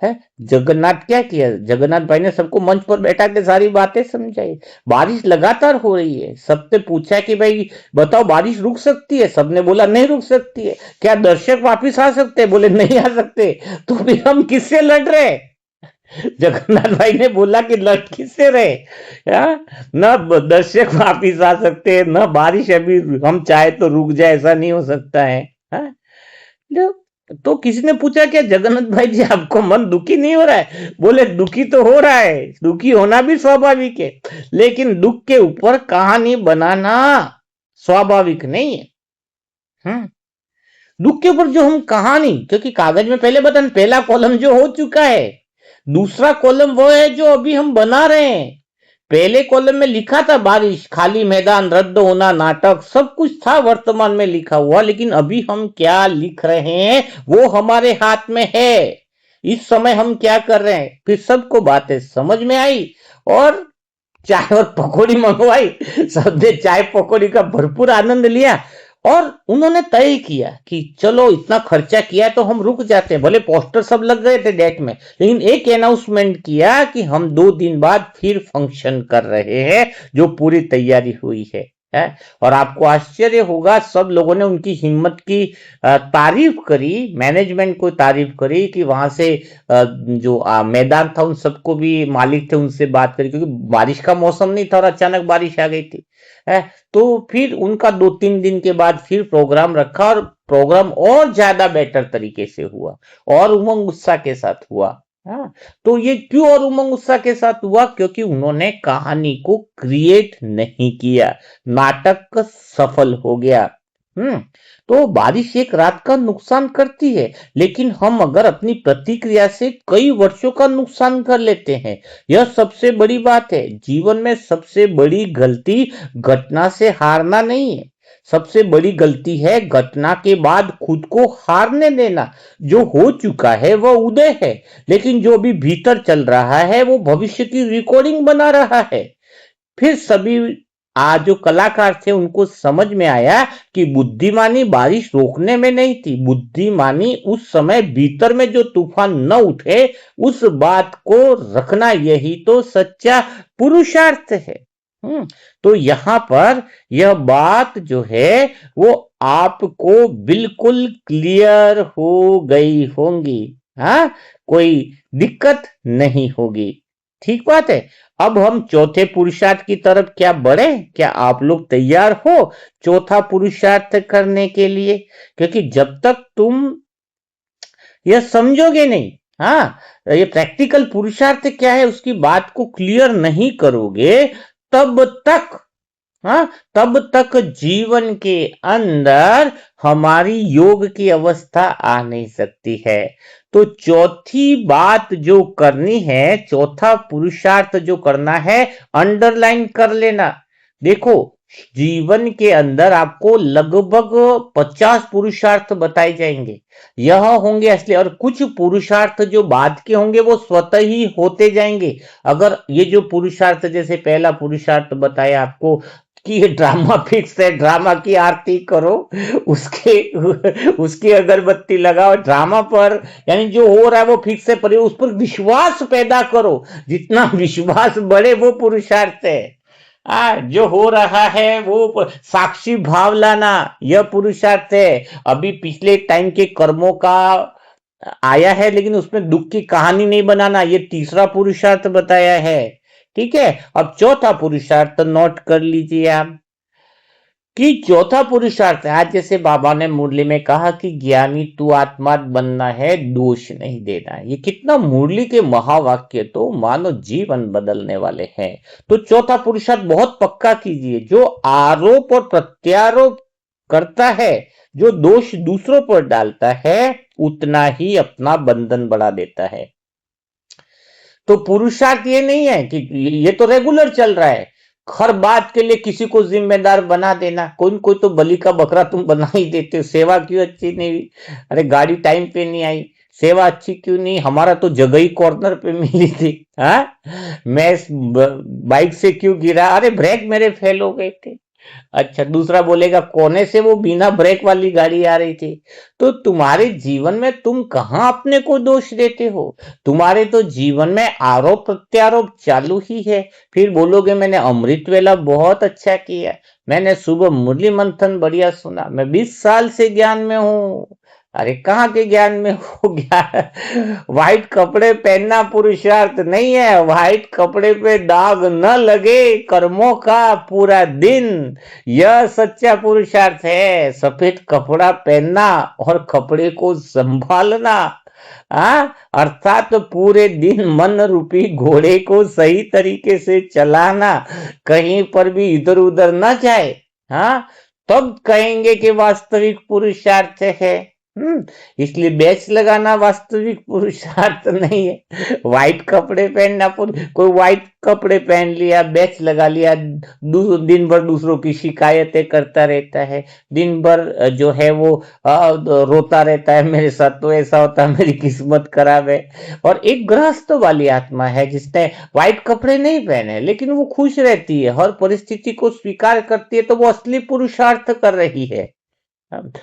है, जगन्नाथ क्या किया, जगन्नाथ भाई ने सबको मंच पर बैठा के सारी बातें समझाई। बारिश लगातार हो रही है, सबसे पूछा कि भाई बताओ बारिश रुक सकती है, सबने बोला नहीं रुक सकती है। क्या दर्शक वापिस आ सकते हैं, बोले नहीं आ सकते। तो फिर हम किससे लड़ रहे, जगन्नाथ भाई ने बोला कि लड़ किससे रहे, न दर्शक वापिस आ सकते हैं, न बारिश अभी हम चाहे तो रुक जाए, ऐसा नहीं हो सकता है। तो किसी ने पूछा क्या जगन्नाथ भाई जी आपको मन दुखी नहीं हो रहा है, बोले दुखी तो हो रहा है, दुखी होना भी स्वाभाविक है, लेकिन दुख के ऊपर कहानी बनाना स्वाभाविक नहीं है। दुख के ऊपर जो हम कहानी, क्योंकि कागज में पहले बटन, पहला कॉलम जो हो चुका है, दूसरा कॉलम वो है जो अभी हम बना रहे हैं। पहले कॉलम में लिखा था बारिश, खाली मैदान, रद्द होना, नाटक, सब कुछ था वर्तमान में लिखा हुआ, लेकिन अभी हम क्या लिख रहे हैं वो हमारे हाथ में है। इस समय हम क्या कर रहे हैं, फिर सबको बातें समझ में आई, और चाय और पकौड़ी मंगवाई, सबने चाय पकौड़ी का भरपूर आनंद लिया, और उन्होंने तय किया कि चलो इतना खर्चा किया तो हम रुक जाते हैं, भले पोस्टर सब लग गए थे डेट में, लेकिन एक अनाउंसमेंट किया कि हम 2 दिन बाद फिर फंक्शन कर रहे हैं, जो पूरी तैयारी हुई है। और आपको आश्चर्य होगा, सब लोगों ने उनकी हिम्मत की तारीफ करी, मैनेजमेंट को तारीफ करी कि वहां से जो मैदान था उन सबको भी, मालिक थे उनसे बात करी, क्योंकि बारिश का मौसम नहीं था और अचानक बारिश आ गई थी है। तो फिर उनका 2-3 दिन के बाद फिर प्रोग्राम रखा, और प्रोग्राम और ज्यादा बेटर तरीके से हुआ और उमंग उत्साह के साथ हुआ। हाँ, तो ये क्यों और उमंग उत्साह के साथ हुआ? क्योंकि उन्होंने कहानी को क्रिएट नहीं किया, नाटक सफल हो गया। हम्म तो बारिश एक रात का नुकसान करती है, लेकिन हम अगर अपनी प्रतिक्रिया से कई वर्षों का नुकसान कर लेते हैं, यह सबसे बड़ी बात है। जीवन में सबसे बड़ी गलती घटना से हारना नहीं है, सबसे बड़ी गलती है घटना के बाद खुद को हारने देना। जो हो चुका है वह उदय है, लेकिन जो अभी भीतर चल रहा है वो भविष्य की रिकॉर्डिंग बना रहा है। फिर सभी आज जो कलाकार थे उनको समझ में आया कि बुद्धिमानी बारिश रोकने में नहीं थी, बुद्धिमानी उस समय भीतर में जो तूफान न उठे उस बात को रखना, यही तो सच्चा पुरुषार्थ है। तो यहां पर यह बात जो है वो आपको बिल्कुल क्लियर हो गई होंगी। हाँ, कोई दिक्कत नहीं होगी। ठीक बात है। अब हम चौथे पुरुषार्थ की तरफ क्या बढ़े? क्या आप लोग तैयार हो चौथा पुरुषार्थ करने के लिए? क्योंकि जब तक तुम यह समझोगे नहीं, हाँ, ये प्रैक्टिकल पुरुषार्थ क्या है उसकी बात को क्लियर नहीं करोगे, तब तक, हाँ, तब तक जीवन के अंदर हमारी योग की अवस्था आ नहीं सकती है। तो चौथी बात जो करनी है, चौथा पुरुषार्थ जो करना है, अंडरलाइन कर लेना। देखो, जीवन के अंदर आपको लगभग 50 पुरुषार्थ बताए जाएंगे, यह होंगे असली, और कुछ पुरुषार्थ जो बाद के होंगे वो स्वतः ही होते जाएंगे। अगर ये जो पुरुषार्थ, जैसे पहला पुरुषार्थ बताया आपको कि ये ड्रामा फिक्स है, ड्रामा की आरती करो, उसके उसकी अगरबत्ती लगाओ ड्रामा पर, यानी जो हो रहा है वो फिक्स है, पर उस पर विश्वास पैदा करो, जितना विश्वास बढ़े वो पुरुषार्थ है। जो हो रहा है वो साक्षी भाव लाना, यह पुरुषार्थ है। अभी पिछले टाइम के कर्मों का आया है, लेकिन उसमें दुख की कहानी नहीं बनाना, ये तीसरा पुरुषार्थ बताया है। ठीक है, अब चौथा पुरुषार्थ नोट कर लीजिए आप, कि चौथा पुरुषार्थ, आज जैसे बाबा ने मुरली में कहा कि ज्ञानी तू आत्मा बनना है, दोष नहीं देना। ये कितना मुरली के महावाक्य तो मानो जीवन बदलने वाले हैं। तो चौथा पुरुषार्थ बहुत पक्का कीजिए, जो आरोप और प्रत्यारोप करता है, जो दोष दूसरों पर डालता है, उतना ही अपना बंधन बढ़ा देता है। तो पुरुषार्थ ये नहीं है कि ये तो रेगुलर चल रहा है, हर बात के लिए किसी को जिम्मेदार बना देना। कोई कोई तो बलि का बकरा तुम बना ही देते हो, सेवा क्यों अच्छी नहीं हुई? अरे गाड़ी टाइम पे नहीं आई, सेवा अच्छी क्यों नहीं? हमारा तो जगह ही कॉर्नर पे मिली थी। हाँ, मैं बाइक से क्यों गिरा? अरे ब्रेक मेरे फेल हो गए थे। अच्छा, दूसरा बोलेगा कोने से वो बिना ब्रेक वाली गाड़ी आ रही थी। तो तुम्हारे जीवन में तुम कहां अपने को दोष देते हो? तुम्हारे तो जीवन में आरोप प्रत्यारोप चालू ही है। फिर बोलोगे मैंने अमृत वेला बहुत अच्छा किया, मैंने सुबह मुरली मंथन बढ़िया सुना, मैं 20 साल से ज्ञान में हूं। अरे कहाँ के ज्ञान में हो गया? व्हाइट कपड़े पहनना पुरुषार्थ नहीं है, व्हाइट कपड़े पे दाग न लगे कर्मों का पूरा दिन, यह सच्चा पुरुषार्थ है। सफेद कपड़ा पहनना और कपड़े को संभालना, अर्थात पूरे दिन मन रूपी घोड़े को सही तरीके से चलाना, कहीं पर भी इधर उधर न जाए। हाँ, तब कहेंगे कि वास्तविक पुरुषार्थ है। इसलिए बैच लगाना वास्तविक पुरुषार्थ नहीं है। व्हाइट कपड़े पहनना, कोई व्हाइट कपड़े पहन लिया, बैच लगा लिया, दिन भर दूसरों की शिकायतें करता रहता है, दिन भर जो है वो रोता रहता है, मेरे साथ तो ऐसा होता है, मेरी किस्मत खराब है। और एक गृहस्थ वाली आत्मा है जिसने व्हाइट कपड़े नहीं पहने, लेकिन वो खुश रहती है, हर परिस्थिति को स्वीकार करती है, तो वो असली पुरुषार्थ कर रही है।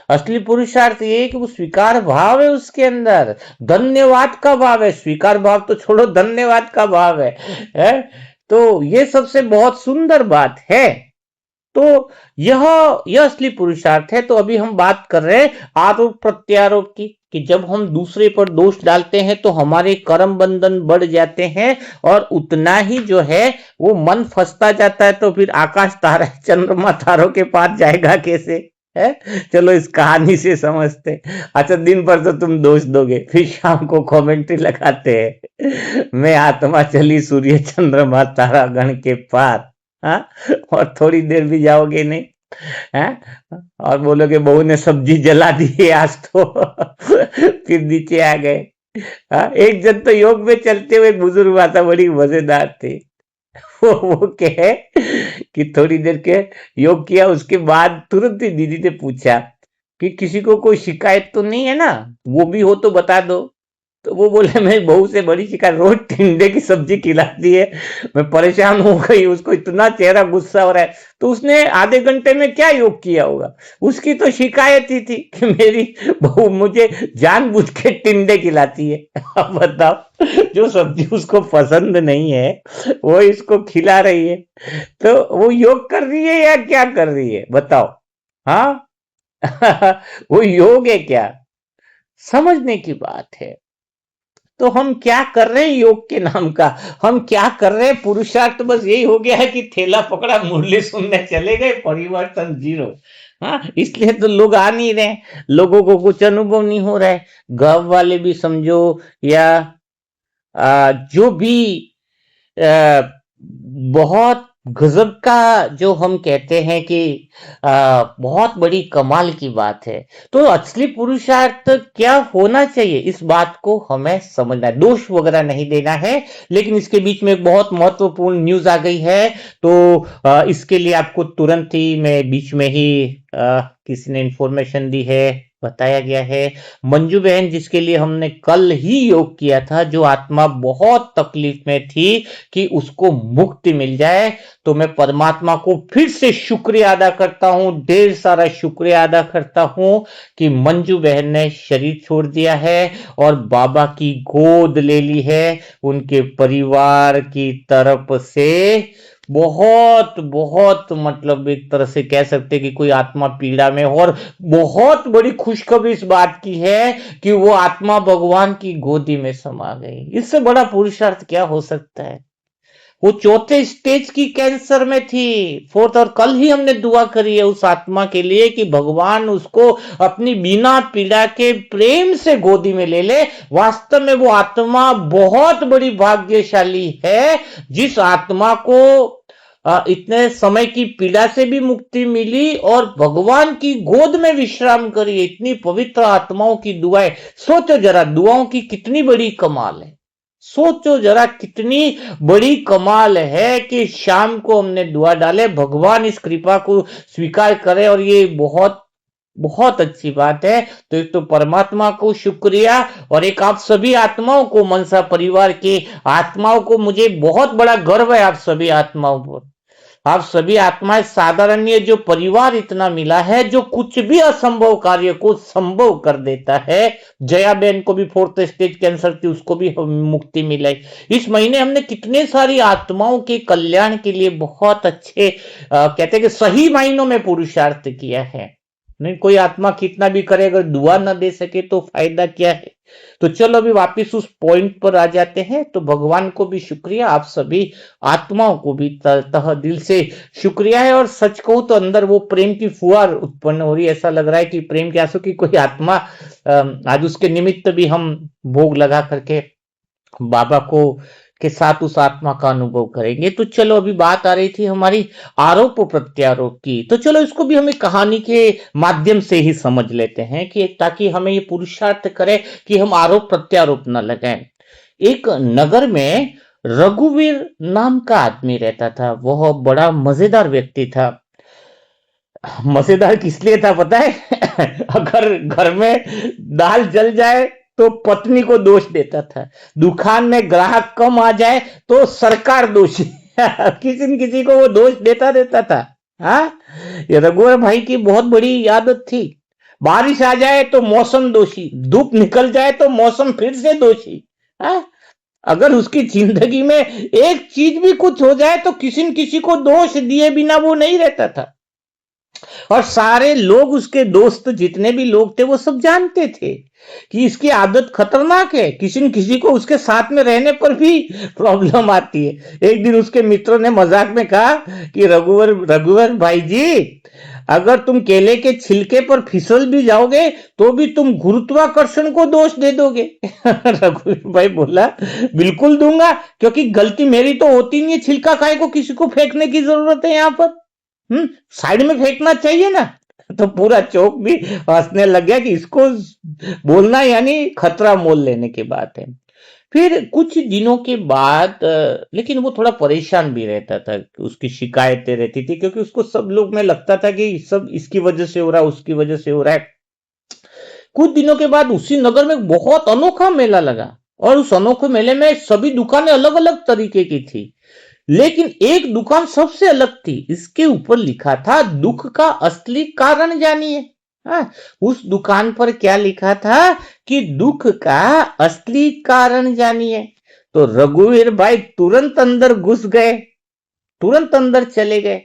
असली पुरुषार्थ ये है कि वो स्वीकार भाव है उसके अंदर, धन्यवाद का भाव है, स्वीकार भाव तो छोड़ो, धन्यवाद का भाव है? तो ये सबसे बहुत सुंदर बात है। तो यह यह असली पुरुषार्थ है। तो अभी हम बात कर रहे हैं आरोप प्रत्यारोप की, कि जब हम दूसरे पर दोष डालते हैं तो हमारे कर्म बंधन बढ़ जाते हैं, और उतना ही जो है वो मन फंसता जाता है। तो फिर आकाश तारा चंद्रमा तारों के पास जाएगा कैसे? है? चलो इस कहानी से समझते। अच्छा, दिन भर तो तुम दोष दोगे, फिर शाम को कमेंट्री लगाते हैं, मैं आत्मा चली सूर्य चंद्रमा तारा गण के पार। हाँ, और थोड़ी देर भी जाओगे नहीं, हैं? और बोलोगे बहू ने सब्जी जला दी है आज तो फिर नीचे आ गए। हाँ, एक जन तो योग में चलते हुए बुजुर्ग बात बड़ी मजेदार थी। वो कहे कि थोड़ी देर के योग किया, उसके बाद तुरंत ही दीदी ने पूछा कि किसी को कोई शिकायत तो नहीं है ना, वो भी हो तो बता दो। तो वो बोले मैं बहू से बड़ी शिकायत, रोज टिंडे की सब्जी खिलाती है, मैं परेशान हो गई, उसको इतना चेहरा गुस्सा हो रहा है। तो उसने आधे घंटे में क्या योग किया होगा? उसकी तो शिकायत ही थी कि मेरी बहू मुझे जानबूझ के टिंडे खिलाती है। अब बताओ, जो सब्जी उसको पसंद नहीं है वो इसको खिला रही है, तो वो योग कर रही है या क्या कर रही है बताओ? हाँ वो योग है क्या? समझने की बात है। तो हम क्या कर रहे हैं योग के नाम का? हम क्या कर रहे हैं? पुरुषार्थ बस यही हो गया है कि थैला पकड़ा मुरली सुनने चले गए, परिवर्तन जीरो। हाँ, इसलिए तो लोग आ नहीं रहे, लोगों को कुछ अनुभव नहीं हो रहा है। गांव वाले भी समझो, या जो भी अ, बहुत गजब का, जो हम कहते हैं कि बहुत बड़ी कमाल की बात है। तो असली पुरुषार्थ क्या होना चाहिए, इस बात को हमें समझना है, दोष वगैरह नहीं देना है। लेकिन इसके बीच में एक बहुत महत्वपूर्ण न्यूज आ गई है, तो इसके लिए आपको तुरंत ही मैं बीच में ही किसी ने इंफॉर्मेशन दी है, बताया गया है। मंजू बहन, जिसके लिए हमने कल ही योग किया था, जो आत्मा बहुत तकलीफ में थी कि उसको मुक्ति मिल जाए, तो मैं परमात्मा को फिर से शुक्रिया अदा करता हूं, ढेर सारा शुक्रिया अदा करता हूं कि मंजू बहन ने शरीर छोड़ दिया है और बाबा की गोद ले ली है। उनके परिवार की तरफ से बहुत बहुत, मतलब एक तरह से कह सकते हैं कि कोई आत्मा पीड़ा में हो, और बहुत बड़ी खुशखबरी इस बात की है कि वो आत्मा भगवान की गोदी में समा गई। इससे बड़ा पुरुषार्थ क्या हो सकता है? वो चौथे स्टेज की कैंसर में थी, फोर्थ, और कल ही हमने दुआ करी है उस आत्मा के लिए कि भगवान उसको अपनी बिना पीड़ा के प्रेम से गोदी में ले ले। वास्तव में वो आत्मा बहुत बड़ी भाग्यशाली है, जिस आत्मा को इतने समय की पीड़ा से भी मुक्ति मिली और भगवान की गोद में विश्राम करी। इतनी पवित्र आत्माओं की दुआएं, सोचो जरा, दुआओं की कितनी बड़ी कमाल है। सोचो जरा कितनी बड़ी कमाल है कि शाम को हमने दुआ डाले, भगवान इस कृपा को स्वीकार करे, और ये बहुत बहुत अच्छी बात है। तो एक तो परमात्मा को शुक्रिया, और एक आप सभी आत्माओं को, मनसा परिवार के आत्माओं को, मुझे बहुत बड़ा गर्व है आप सभी आत्माओं पर। आप सभी आत्माएं साधारण, ये जो परिवार इतना मिला है, जो कुछ भी असंभव कार्य को संभव कर देता है। जया बहन को भी फोर्थ स्टेज कैंसर थी, उसको भी मुक्ति मिलाई। इस महीने हमने कितने सारी आत्माओं के कल्याण के लिए बहुत अच्छे, कहते हैं कि सही मायनों में पुरुषार्थ किया है। नहीं, कोई आत्मा कितना भी करे, अगर दुआ न दे सके तो फायदा क्या है? तो चलो अभी वापिस उस पॉइंट पर आ जाते हैं। तो भगवान को भी शुक्रिया, आप सभी आत्माओं को भी तह दिल से शुक्रिया है। और सच कहूं तो अंदर वो प्रेम की फुहार उत्पन्न हो रही है, ऐसा लग रहा है कि प्रेम के आंसू की कोई आत्मा, आज उसके निमित्त भी हम भोग लगा करके बाबा को के साथ उस आत्मा का अनुभव करेंगे। तो चलो अभी बात आ रही थी हमारी आरोप प्रत्यारोप की, तो चलो इसको भी हमें कहानी के माध्यम से ही समझ लेते हैं, कि ताकि हमें ये पुरुषार्थ करे कि हम आरोप प्रत्यारोप न लगाएं। एक नगर में रघुवीर नाम का आदमी रहता था। वह बड़ा मजेदार व्यक्ति था। मजेदार किस लिए था पता है? अगर घर में दाल जल जाए तो पत्नी को दोष देता था, दुकान में ग्राहक कम आ जाए तो सरकार दोषी। किसी न किसी को वो दोष देता रहता था। हाँ, ये रघुवर भाई की बहुत बड़ी आदत थी। बारिश आ जाए तो मौसम दोषी, धूप निकल जाए तो मौसम फिर से दोषी। हाँ? अगर उसकी जिंदगी में एक चीज भी कुछ हो जाए तो किसी न किसी को दोष दिए बिना वो नहीं रहता था। और सारे लोग, उसके दोस्त जितने भी लोग थे, वो सब जानते थे कि इसकी आदत खतरनाक है, किसी न किसी को उसके साथ में रहने पर भी प्रॉब्लम आती है। एक दिन उसके मित्रों ने मजाक में कहा कि रघुवर रघुवर भाई जी, अगर तुम केले के छिलके पर फिसल भी जाओगे तो भी तुम गुरुत्वाकर्षण को दोष दे दोगे। रघुवीर भाई बोला, बिल्कुल दूंगा, क्योंकि गलती मेरी तो होती नहीं है, छिलका काय को किसी को फेंकने की जरूरत है यहाँ पर। साइड में फेंकना चाहिए ना। तो पूरा चौक भी हंसने लग गया कि इसको बोलना यानी खतरा मोल लेने की बात है। फिर कुछ दिनों के बाद लेकिन वो थोड़ा परेशान भी रहता था, उसकी शिकायतें रहती थी, क्योंकि उसको सब लोग में लगता था कि सब इसकी वजह से हो रहा है, उसकी वजह से हो रहा है। कुछ दिनों के बाद उसी नगर में बहुत अनोखा मेला लगा, और उस अनोखे मेले में सभी दुकानें अलग अलग तरीके की थी, लेकिन एक दुकान सबसे अलग थी। इसके ऊपर लिखा था, दुख का असली कारण जानिए। हाँ, उस दुकान पर क्या लिखा था कि दुख का असली कारण जानिए। तो रघुवीर भाई तुरंत अंदर घुस गए, तुरंत अंदर चले गए।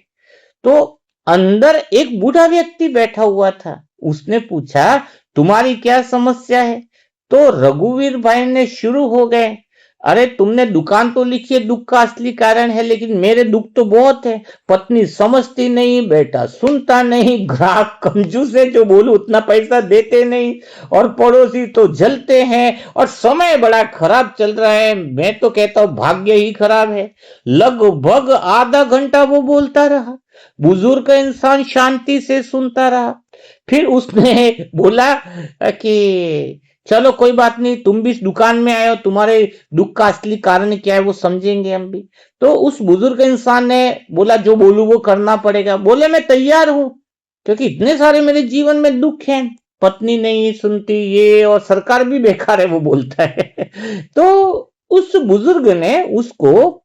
तो अंदर एक बूढ़ा व्यक्ति बैठा हुआ था। उसने पूछा, तुम्हारी क्या समस्या है? तो रघुवीर भाई ने शुरू हो गए, अरे तुमने दुकान तो लिखी है दुख का असली कारण है, लेकिन मेरे दुख तो बहुत है। पत्नी समझती नहीं, बेटा सुनता नहीं, ग्राहक कंजूस है, जो बोलूं उतना पैसा देते नहीं, और पड़ोसी तो जलते हैं, और समय बड़ा खराब चल रहा है। मैं तो कहता हूं भाग्य ही खराब है। लगभग आधा घंटा वो बोलता रहा। बुजुर्ग इंसान शांति से सुनता रहा। फिर उसने बोला कि चलो कोई बात नहीं, तुम भी इस दुकान में आए हो, तुम्हारे दुख का असली कारण क्या है वो समझेंगे हम भी। तो उस बुजुर्ग इंसान ने बोला, जो बोलूं वो करना पड़ेगा। बोले, मैं तैयार हूं, क्योंकि इतने सारे मेरे जीवन में दुख हैं। पत्नी नहीं सुनती, ये, और सरकार भी बेकार है, वो बोलता है। तो उस बुजुर्ग ने उसको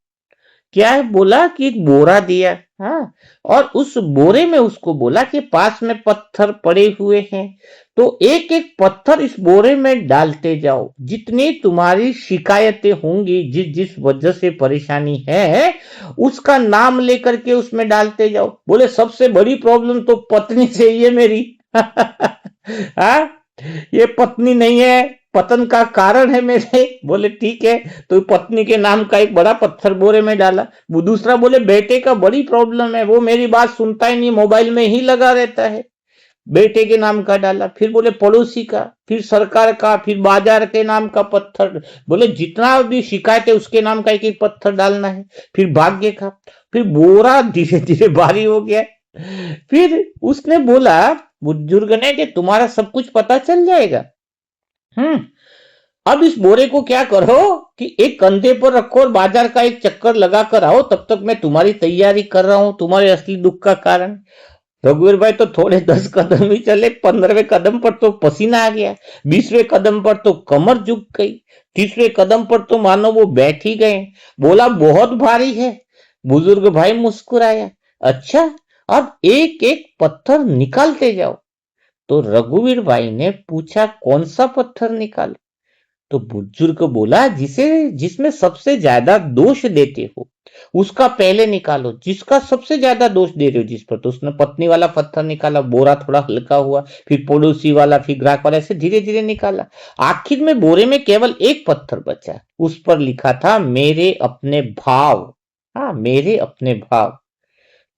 क्या है बोला कि एक बोरा दिया। हाँ, और उस बोरे में उसको बोला कि पास में पत्थर पड़े हुए हैं, तो एक एक पत्थर इस बोरे में डालते जाओ। जितनी तुम्हारी शिकायतें होंगी, जिस जिस वजह से परेशानी है, उसका नाम लेकर के उसमें डालते जाओ। बोले, सबसे बड़ी प्रॉब्लम तो पत्नी से ही है मेरी। हाँ, ये पत्नी नहीं है, पतन का कारण है मेरे। बोले ठीक है, तो पत्नी के नाम का एक बड़ा पत्थर बोरे में डाला। वो दूसरा बोले, बेटे का बड़ी प्रॉब्लम है, वो मेरी बात सुनता ही नहीं, मोबाइल में ही लगा रहता है, बेटे के नाम का डाला। फिर बोले पड़ोसी का, फिर सरकार का, फिर बाजार के नाम का पत्थर। बोले जितना भी शिकायत है उसके नाम का एक एक पत्थर डालना है। फिर भाग्य का। फिर बोरा धीरे धीरे भारी हो गया। फिर उसने बोला बुजुर्ग ने कि तुम्हारा सब कुछ पता चल जाएगा। हम्म अब इस बोरे को क्या करो कि एक कंधे पर रखो और बाजार का एक चक्कर लगा कर आओ, तब तक मैं तुम्हारी तैयारी कर रहा हूं, तुम्हारे असली दुख का कारण। रघुवीर भाई तो थोड़े 10 कदम ही चले, 15वें कदम पर तो पसीना आ गया, 20वें कदम पर तो कमर झुक गई, 30वें कदम पर तो मानो वो बैठ ही गए। बोला, बहुत भारी है। बुजुर्ग भाई मुस्कुराया, अच्छा, अब एक एक पत्थर निकालते जाओ। तो रघुवीर भाई ने पूछा, कौन सा पत्थर निकाले? तो बुजुर्ग बोला, जिसे जिसमें सबसे ज्यादा दोष देते हो उसका पहले निकालो, जिसका सबसे ज्यादा दोष दे रहे हो जिस पर। तो उसने पत्नी वाला पत्थर निकाला, बोरा थोड़ा हल्का हुआ, फिर पड़ोसी वाला, फिर ग्राहक वाला, ऐसे धीरे धीरे निकाला। आखिर में बोरे में केवल एक पत्थर बचा, उस पर लिखा था, मेरे अपने भाव। हाँ, मेरे अपने भाव।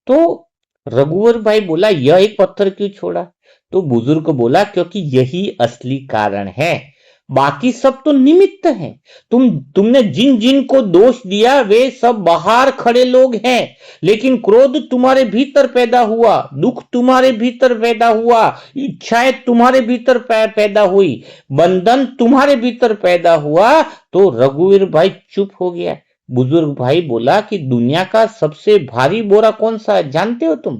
तो रघुवर भाई बोला, यह एक पत्थर क्यों छोड़ा? तो बुजुर्ग बोला, क्योंकि यही असली कारण है, बाकी सब तो निमित्त हैं। तुमने जिन जिन को दोष दिया वे सब बाहर खड़े लोग हैं, लेकिन क्रोध तुम्हारे भीतर पैदा हुआ, दुख तुम्हारे भीतर पैदा हुआ, इच्छाएं तुम्हारे भीतर पैदा हुई, बंधन तुम्हारे भीतर पैदा हुआ। तो रघुवीर भाई चुप हो गया। बुजुर्ग भाई बोला कि दुनिया का सबसे भारी बोरा कौन सा है जानते हो तुम?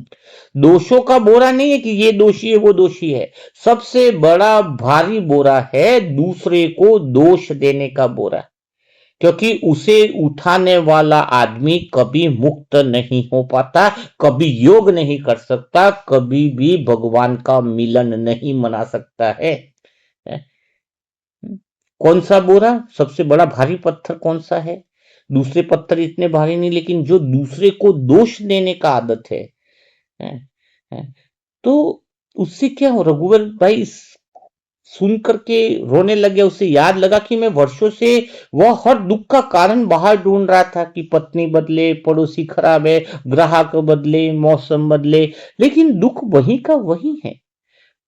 दोषों का बोरा नहीं है कि ये दोषी है वो दोषी है, सबसे बड़ा भारी बोरा है दूसरे को दोष देने का बोरा। क्योंकि उसे उठाने वाला आदमी कभी मुक्त नहीं हो पाता, कभी योग नहीं कर सकता, कभी भी भगवान का मिलन नहीं मना सकता है। कौन सा बोरा सबसे बड़ा भारी पत्थर कौन सा है? दूसरे पत्थर इतने भारी नहीं, लेकिन जो दूसरे को दोष देने का आदत है, है? तो उससे क्या हो, रघुवर भाई सुन करके रोने लगे। उसे याद लगा कि मैं वर्षों से वह हर दुख का कारण बाहर ढूंढ रहा था कि पत्नी बदले, पड़ोसी खराब है, ग्राहक बदले, मौसम बदले, लेकिन दुख वही का वही है।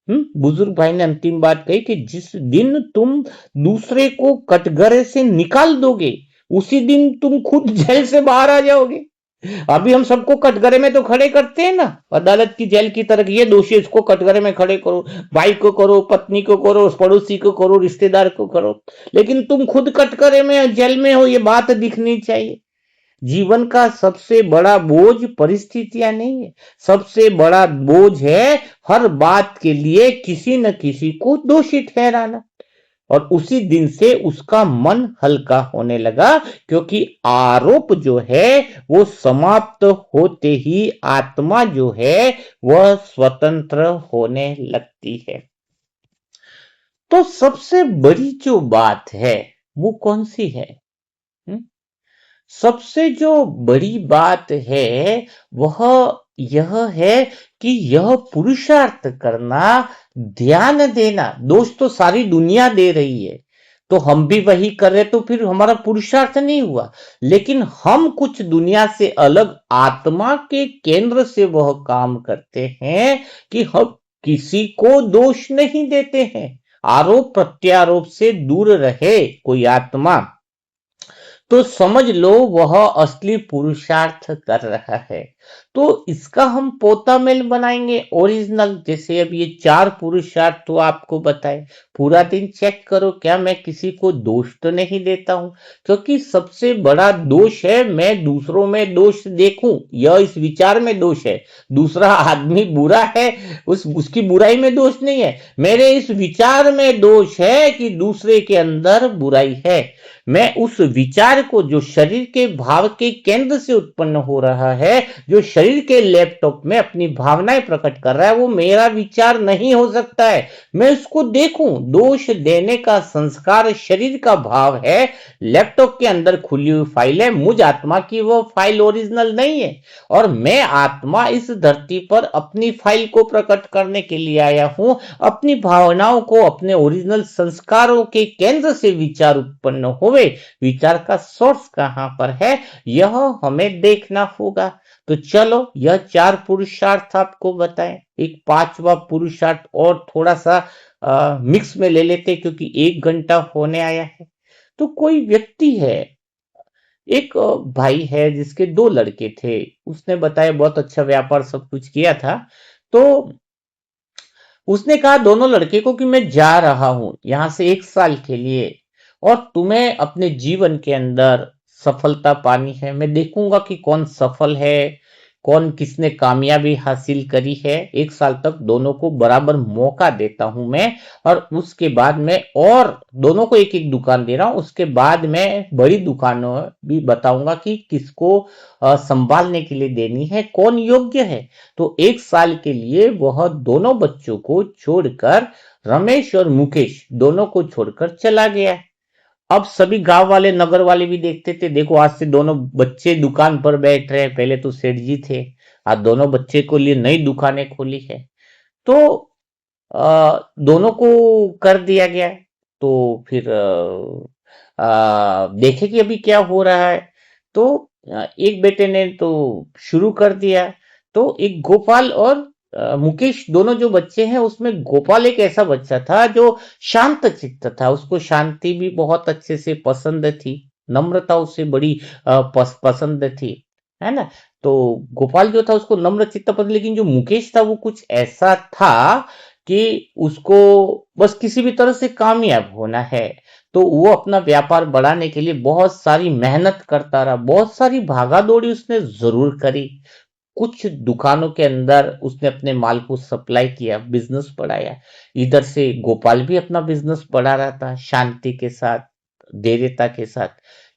बुजुर्ग भाई ने अंतिम बात कही कि जिस दिन तुम दूसरे को कटघरे से निकाल दोगे, उसी दिन तुम खुद जेल से बाहर आ जाओगे। अभी हम सबको कटघरे में तो खड़े करते हैं ना, अदालत की जेल की तरह, ये दोषी, इसको कटघरे में खड़े करो, भाई को करो, पत्नी को करो, पड़ोसी को करो, रिश्तेदार को करो, लेकिन तुम खुद कटघरे में जेल में हो, ये बात दिखनी चाहिए। जीवन का सबसे बड़ा बोझ परिस्थितियां नहीं है, सबसे बड़ा बोझ है हर बात के लिए किसी न किसी को दोषी ठहराना। और उसी दिन से उसका मन हल्का होने लगा, क्योंकि आरोप जो है वो समाप्त होते ही आत्मा जो है वह स्वतंत्र होने लगती है। तो सबसे बड़ी जो बात है वो कौन सी है? हुँ? सबसे जो बड़ी बात है वह यह है कि यह पुरुषार्थ करना, ध्यान देना। दोष तो सारी दुनिया दे रही है, तो हम भी वही कर रहे, तो फिर हमारा पुरुषार्थ नहीं हुआ। लेकिन हम कुछ दुनिया से अलग आत्मा के केंद्र से वह काम करते हैं कि हम किसी को दोष नहीं देते हैं। आरोप प्रत्यारोप से दूर रहे कोई आत्मा, तो समझ लो वह असली पुरुषार्थ कर रहा है। तो इसका हम पोता मेल बनाएंगे ओरिजिनल। जैसे अब ये 4 पुरुषार्थ तो आपको बताए, पूरा दिन चेक करो क्या मैं किसी को दोष तो नहीं देता हूं, क्योंकि सबसे बड़ा दोष है मैं दूसरों में दोष देखूं, यह इस विचार में दोष है। दूसरा आदमी बुरा है, उसकी बुराई में दोष नहीं है, मेरे इस विचार में दोष है कि दूसरे के अंदर बुराई है। मैं उस विचार को जो शरीर के भाव के केंद्र से उत्पन्न हो रहा है, जो शरीर के लैपटॉप में अपनी भावनाएं प्रकट कर रहा है, वो मेरा विचार नहीं हो सकता है। मैं उसको देखूं, दोष देने का संस्कार शरीर का भाव है, लैपटॉप के अंदर खुली हुई फाइल है, मुझ आत्मा की वो फाइल ओरिजिनल नहीं है। और मैं आत्मा इस धरती पर अपनी फाइल को प्रकट करने के लिए आया हूं, अपनी भावनाओं को, अपने ओरिजिनल संस्कारों के केंद्र से विचार उत्पन्न होवे, विचार का सोर्स कहां पर है यह हमें देखना होगा। तो चलो यह 4 पुरुषार्थ आपको बताएं। एक 5वां पुरुषार्थ और थोड़ा सा मिक्स में ले लेते, क्योंकि 1 घंटा होने आया है। तो कोई व्यक्ति है, एक भाई है जिसके 2 लड़के थे, उसने बताया बहुत अच्छा व्यापार सब कुछ किया था। तो उसने कहा दोनों लड़के को कि मैं जा रहा हूं यहां से 1 साल के लिए, और तुम्हें अपने जीवन के अंदर सफलता पानी है। मैं देखूंगा कि कौन सफल है, कौन किसने कामयाबी हासिल करी है। 1 साल तक दोनों को बराबर मौका देता हूं मैं, और उसके बाद में और दोनों को एक एक दुकान दे रहा हूं। उसके बाद मैं बड़ी दुकानों भी बताऊंगा कि किसको संभालने के लिए देनी है, कौन योग्य है। तो 1 साल के लिए वह दोनों बच्चों को छोड़कर, रमेश और मुकेश दोनों को छोड़कर चला गया। अब सभी गांव वाले, नगर वाले भी देखते थे, देखो आज से दोनों बच्चे दुकान पर बैठ रहे हैं, पहले तो सेठ जी थे, आज दोनों बच्चे को लिए नई दुकानें खोली है। तो दोनों को कर दिया गया। तो फिर देखे कि अभी क्या हो रहा है। तो एक बेटे ने तो शुरू कर दिया। तो एक गोपाल और मुकेश दोनों जो बच्चे हैं, उसमें गोपाल एक ऐसा बच्चा था जो शांत चित्त था, उसको शांति भी बहुत अच्छे से पसंद थी, नम्रता उससे बड़ी पसंद थी, है ना। तो गोपाल जो था उसको नम्र चित्त पसंद, लेकिन जो मुकेश था वो कुछ ऐसा था कि उसको बस किसी भी तरह से कामयाब होना है। तो वो अपना व्यापार बढ़ाने के लिए बहुत सारी मेहनत करता रहा, बहुत सारी भागा दौड़ी उसने जरूर करी। कुछ दुकानों के अंदर उसने अपने माल को सप्लाई किया, बिजनेस बढ़ाया। इधर से गोपाल भी अपना बिजनेस बढ़ा रहा था शांति के साथ, धैर्यता के साथ।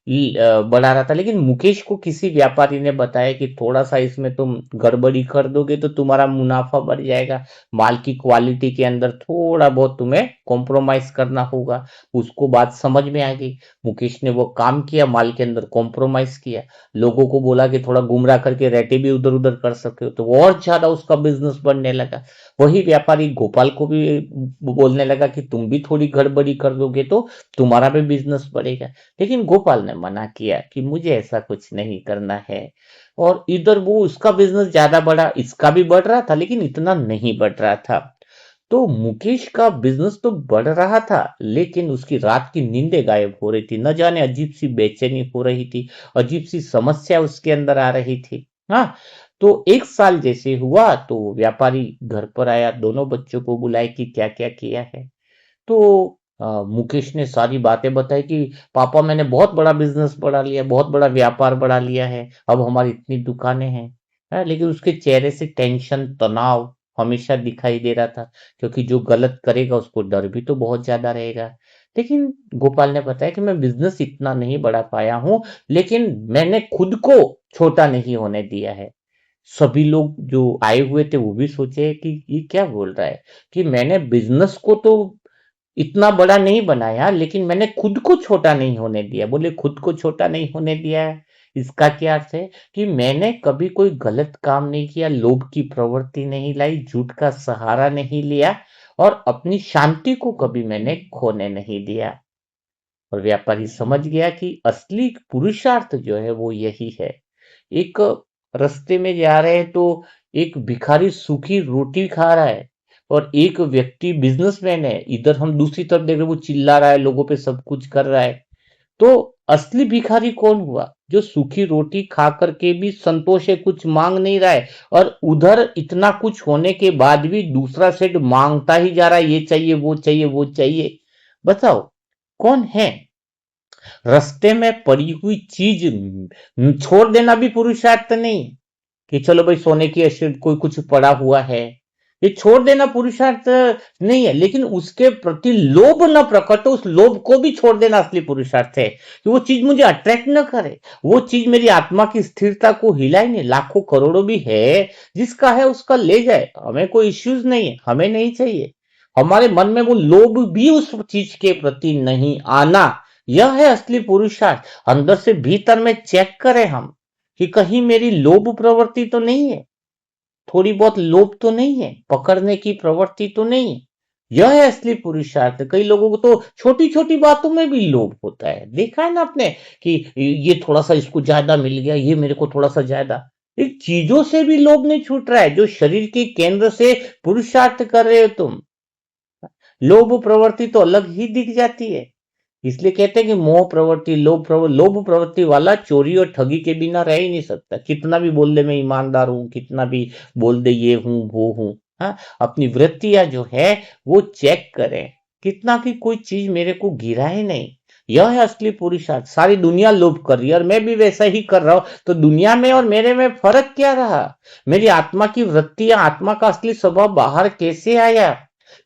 बढ़ा रहा था, लेकिन मुकेश को किसी व्यापारी ने बताया कि थोड़ा सा इसमें तुम गड़बड़ी कर दोगे तो तुम्हारा मुनाफा बढ़ जाएगा, माल की क्वालिटी के अंदर थोड़ा बहुत तुम्हें कॉम्प्रोमाइज करना होगा। उसको बात समझ में आ गई। मुकेश ने वो काम किया, माल के अंदर कॉम्प्रोमाइज किया, लोगों को बोला कि थोड़ा गुमराह करके रेटे भी उधर उधर कर सकते हो, तो वो और ज्यादा उसका बिजनेस बढ़ने लगा। वही व्यापारी गोपाल को भी बोलने लगा कि तुम भी थोड़ी गड़बड़ी कर दोगे तो तुम्हारा भी बिजनेस बढ़ेगा। लेकिन गोपाल ने मना किया कि मुझे ऐसा कुछ नहीं करना है। और इधर वो उसका बिजनेस ज्यादा बढ़ा, इसका भी बढ़ रहा था लेकिन इतना नहीं बढ़ रहा था। तो मुकेश का बिजनेस तो बढ़ रहा था, लेकिन उसकी रात की नींदें गायब हो रही थी, न जाने अजीब सी बेचैनी हो रही थी, अजीब सी समस्या उसके अंदर आ रही थी। हाँ, तो एक साल जैसे हुआ तो व्यापारी घर पर आया, दोनों बच्चों को बुलाए कि क्या क्या किया है। तो मुकेश ने सारी बातें बताई कि पापा मैंने बहुत बड़ा बिजनेस बढ़ा लिया, बहुत बड़ा व्यापार बढ़ा लिया है, अब हमारी इतनी दुकानें हैं। लेकिन उसके चेहरे से टेंशन, तनाव हमेशा दिखाई दे रहा था, क्योंकि जो गलत करेगा उसको डर भी तो बहुत ज्यादा रहेगा। लेकिन गोपाल ने बताया कि मैं बिजनेस इतना नहीं बढ़ा पाया हूं, लेकिन मैंने खुद को छोटा नहीं होने दिया है। सभी लोग जो आए हुए थे वो भी सोचे कि ये क्या बोल रहा है, कि मैंने बिजनेस को तो इतना बड़ा नहीं बनाया, लेकिन मैंने खुद को छोटा नहीं होने दिया। बोले खुद को छोटा नहीं होने दिया है, इसका क्या अर्थ है कि मैंने कभी कोई गलत काम नहीं किया, लोभ की प्रवृत्ति नहीं लाई, झूठ का सहारा नहीं लिया, और अपनी शांति को कभी मैंने खोने नहीं दिया। और व्यापारी समझ गया कि असली पुरुषार्थ जो है वो यही है। एक रास्ते में जा रहे हैं तो एक भिखारी सूखी रोटी खा रहा है, और एक व्यक्ति बिजनेसमैन है, इधर हम दूसरी तरफ देख रहे हैं, वो चिल्ला रहा है, लोगों पे सब कुछ कर रहा है। तो असली भिखारी कौन हुआ? जो सूखी रोटी खा करके भी संतोष है, कुछ मांग नहीं रहा है, और उधर इतना कुछ होने के बाद भी दूसरा सेठ मांगता ही जा रहा है, ये चाहिए वो चाहिए वो चाहिए। बताओ कौन है? रास्ते में पड़ी हुई चीज छोड़ देना भी पुरुषार्थ नहीं, कि चलो भाई सोने की ऐसे कोई कुछ पड़ा हुआ है, ये छोड़ देना पुरुषार्थ नहीं है, लेकिन उसके प्रति लोभ न प्रकट हो, उस लोभ को भी छोड़ देना असली पुरुषार्थ है। कि वो चीज मुझे अट्रैक्ट न करे, वो चीज मेरी आत्मा की स्थिरता को हिलाए नहीं, लाखों करोड़ों भी है, जिसका है उसका ले जाए, हमें कोई इश्यूज नहीं है, हमें नहीं चाहिए। हमारे मन में वो लोभ भी उस चीज के प्रति नहीं आना, यह है असली पुरुषार्थ। अंदर से भीतर में चेक करें हम कि कहीं मेरी लोभ प्रवृत्ति तो नहीं है, थोड़ी बहुत लोभ तो नहीं है, पकड़ने की प्रवृत्ति तो नहीं है। यह है असली पुरुषार्थ। कई लोगों को तो छोटी छोटी बातों में भी लोभ होता है, देखा है ना आपने, कि ये थोड़ा सा इसको ज्यादा मिल गया, ये मेरे को थोड़ा सा ज्यादा। एक चीजों से भी लोभ नहीं छूट रहा है, जो शरीर के केंद्र से पुरुषार्थ कर रहे हो तुम, लोभ प्रवृत्ति तो अलग ही दिख जाती है। इसलिए कहते हैं कि मोह प्रवृत्ति, लोभ प्रवृत्ति वाला चोरी और ठगी के बिना रह ही नहीं सकता। कितना भी बोल दे मैं ईमानदार हूं, कितना भी बोल दे ये हूं वो हूं, हाँ, अपनी वृत्तियां जो है वो चेक करें, कितना की कोई चीज मेरे को गिरा ही नहीं। यह है असली पुरुषार्थ। सारी दुनिया लोभ कर रही है और मैं भी वैसा ही कर रहा हूं, तो दुनिया में और मेरे में फर्क क्या रहा? मेरी आत्मा की वृत्तियां, आत्मा का असली स्वभाव बाहर कैसे आया?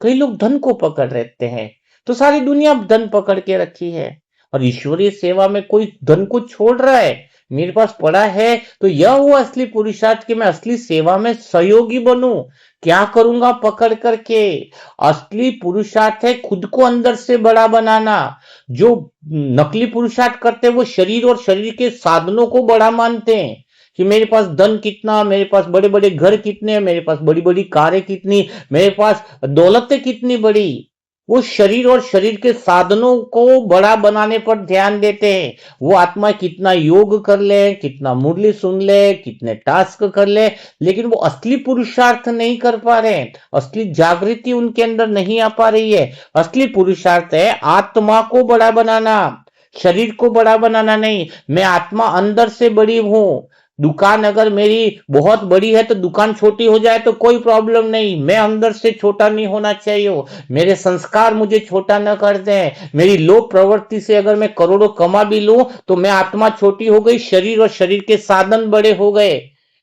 कई लोग धन को पकड़ रहते हैं, तो सारी दुनिया धन पकड़ के रखी है, और ईश्वरीय सेवा में कोई धन को छोड़ रहा है, मेरे पास पड़ा है, तो यह हुआ असली पुरुषार्थ कि मैं असली सेवा में सहयोगी बनूं। क्या करूंगा पकड़ करके? असली पुरुषार्थ है खुद को अंदर से बड़ा बनाना। जो नकली पुरुषार्थ करते हैं वो शरीर और शरीर के साधनों को बड़ा मानते हैं, कि मेरे पास धन कितना, मेरे पास बड़े बड़े घर कितने, मेरे पास बड़ी बड़ी कारें कितनी, मेरे पास दौलतें कितनी बड़ी। वो शरीर और शरीर के साधनों को बड़ा बनाने पर ध्यान देते हैं। वो आत्मा कितना योग कर ले, कितना मुरली सुन ले, कितने टास्क कर ले, लेकिन वो असली पुरुषार्थ नहीं कर पा रहे हैं, असली जागृति उनके अंदर नहीं आ पा रही है। असली पुरुषार्थ है आत्मा को बड़ा बनाना, शरीर को बड़ा बनाना नहीं। मैं आत्मा अंदर से बड़ी हूं। दुकान अगर मेरी बहुत बड़ी है तो दुकान छोटी हो जाए तो कोई प्रॉब्लम नहीं, मैं अंदर से छोटा नहीं होना चाहिए। मेरे संस्कार मुझे छोटा न कर दें। मेरी लोभ प्रवृत्ति से अगर मैं करोड़ों कमा भी लूं तो मैं आत्मा छोटी हो गई, शरीर और शरीर के साधन बड़े हो गए।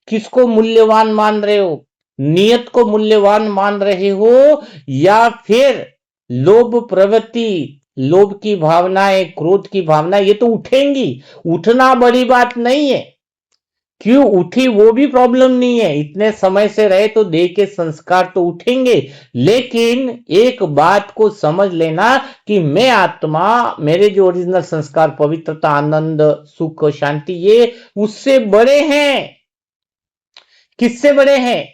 किसको मूल्यवान मान रहे हो? नियत को मूल्यवान मान रहे हो, या फिर लोभ प्रवृत्ति, लोभ की भावनाएं, क्रोध की भावना, ये तो उठेंगी। उठना बड़ी बात नहीं है, क्यों उठी वो भी प्रॉब्लम नहीं है। इतने समय से रहे तो देह के संस्कार तो उठेंगे, लेकिन एक बात को समझ लेना कि मैं आत्मा, मेरे जो ओरिजिनल संस्कार पवित्रता, आनंद, सुख, शांति, ये उससे बड़े हैं। किससे बड़े हैं?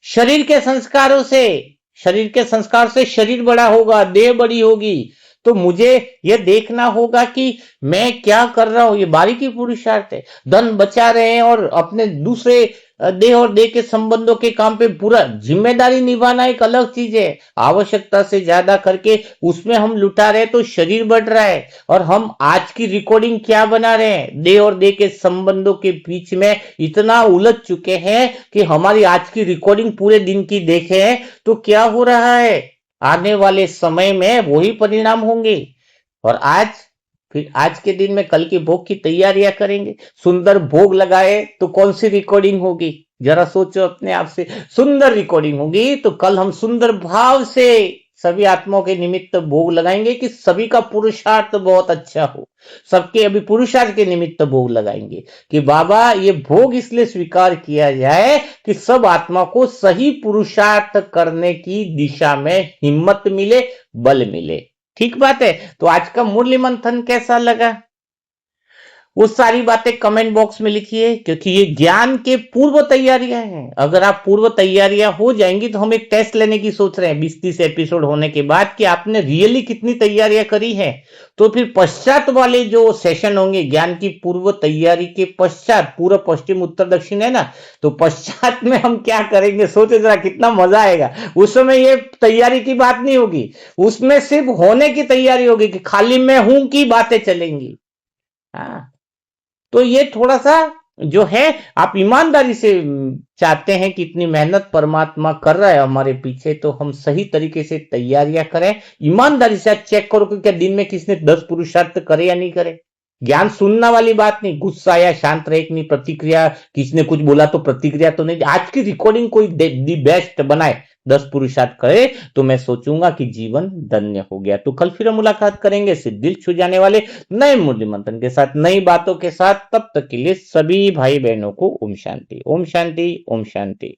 शरीर के संस्कारों से। शरीर के संस्कार से शरीर बड़ा होगा, देह बड़ी होगी। तो मुझे यह देखना होगा कि मैं क्या कर रहा हूं। ये बारीकी पुरुषार्थ है। धन बचा रहे हैं और अपने दूसरे देह और देह के संबंधों के काम पे पूरा जिम्मेदारी निभाना एक अलग चीज है। आवश्यकता से ज्यादा करके उसमें हम लुटा रहे तो शरीर बढ़ रहा है। और हम आज की रिकॉर्डिंग क्या बना रहे हैं? देह और देह के संबंधों के बीच में इतना उलझ चुके हैं कि हमारी आज की रिकॉर्डिंग पूरे दिन की देखे तो क्या हो रहा है? आने वाले समय में वही परिणाम होंगे। और आज, फिर आज के दिन में कल की भोग की तैयारियां करेंगे। सुंदर भोग लगाए तो कौन सी रिकॉर्डिंग होगी? जरा सोचो अपने आप से। सुंदर रिकॉर्डिंग होगी तो कल हम सुंदर भाव से सभी आत्माओं के निमित्त भोग लगाएंगे कि सभी का पुरुषार्थ बहुत अच्छा हो। सबके अभी पुरुषार्थ के निमित्त भोग लगाएंगे कि बाबा ये भोग इसलिए स्वीकार किया जाए कि सब आत्मा को सही पुरुषार्थ करने की दिशा में हिम्मत मिले, बल मिले। ठीक बात है। तो आज का मुरली मंथन कैसा लगा? वो सारी बातें कमेंट बॉक्स में लिखिए, क्योंकि ये ज्ञान के पूर्व तैयारियां हैं। अगर आप पूर्व तैयारियां हो जाएंगी तो हम एक टेस्ट लेने की सोच रहे हैं 20-30 एपिसोड होने के बाद कि आपने रियली कितनी तैयारियां करी है। तो फिर पश्चात वाले जो सेशन होंगे ज्ञान की पूर्व तैयारी के पश्चात, पूर्व पश्चिम उत्तर दक्षिण है ना, तो पश्चात में हम क्या करेंगे सोचे जरा, कितना मजा आएगा। उस समय ये तैयारी की बात नहीं होगी, उसमें सिर्फ होने की तैयारी होगी कि खाली मैं हूं की बातें चलेंगी। हाँ, तो ये थोड़ा सा जो है, आप ईमानदारी से चाहते हैं कि इतनी मेहनत परमात्मा कर रहा है हमारे पीछे, तो हम सही तरीके से तैयारियां करें। ईमानदारी से आप चेक करो कि क्या दिन में किसने 10 पुरुषार्थ करे या नहीं करे। ज्ञान सुनना वाली बात नहीं, गुस्सा या शांत रहे कि नहीं, प्रतिक्रिया, किसने कुछ बोला तो प्रतिक्रिया तो नहीं। आज की रिकॉर्डिंग कोई दी बेस्ट बनाए, 10 पुरुषार्थ करे, तो मैं सोचूंगा कि जीवन धन्य हो गया। तो कल फिर हम मुलाकात करेंगे सिर्फ दिल छू जाने वाले नए मुरली मंथन के साथ, नई बातों के साथ। तब तक के लिए सभी भाई बहनों को ओम शांति, ओम शांति, ओम शांति।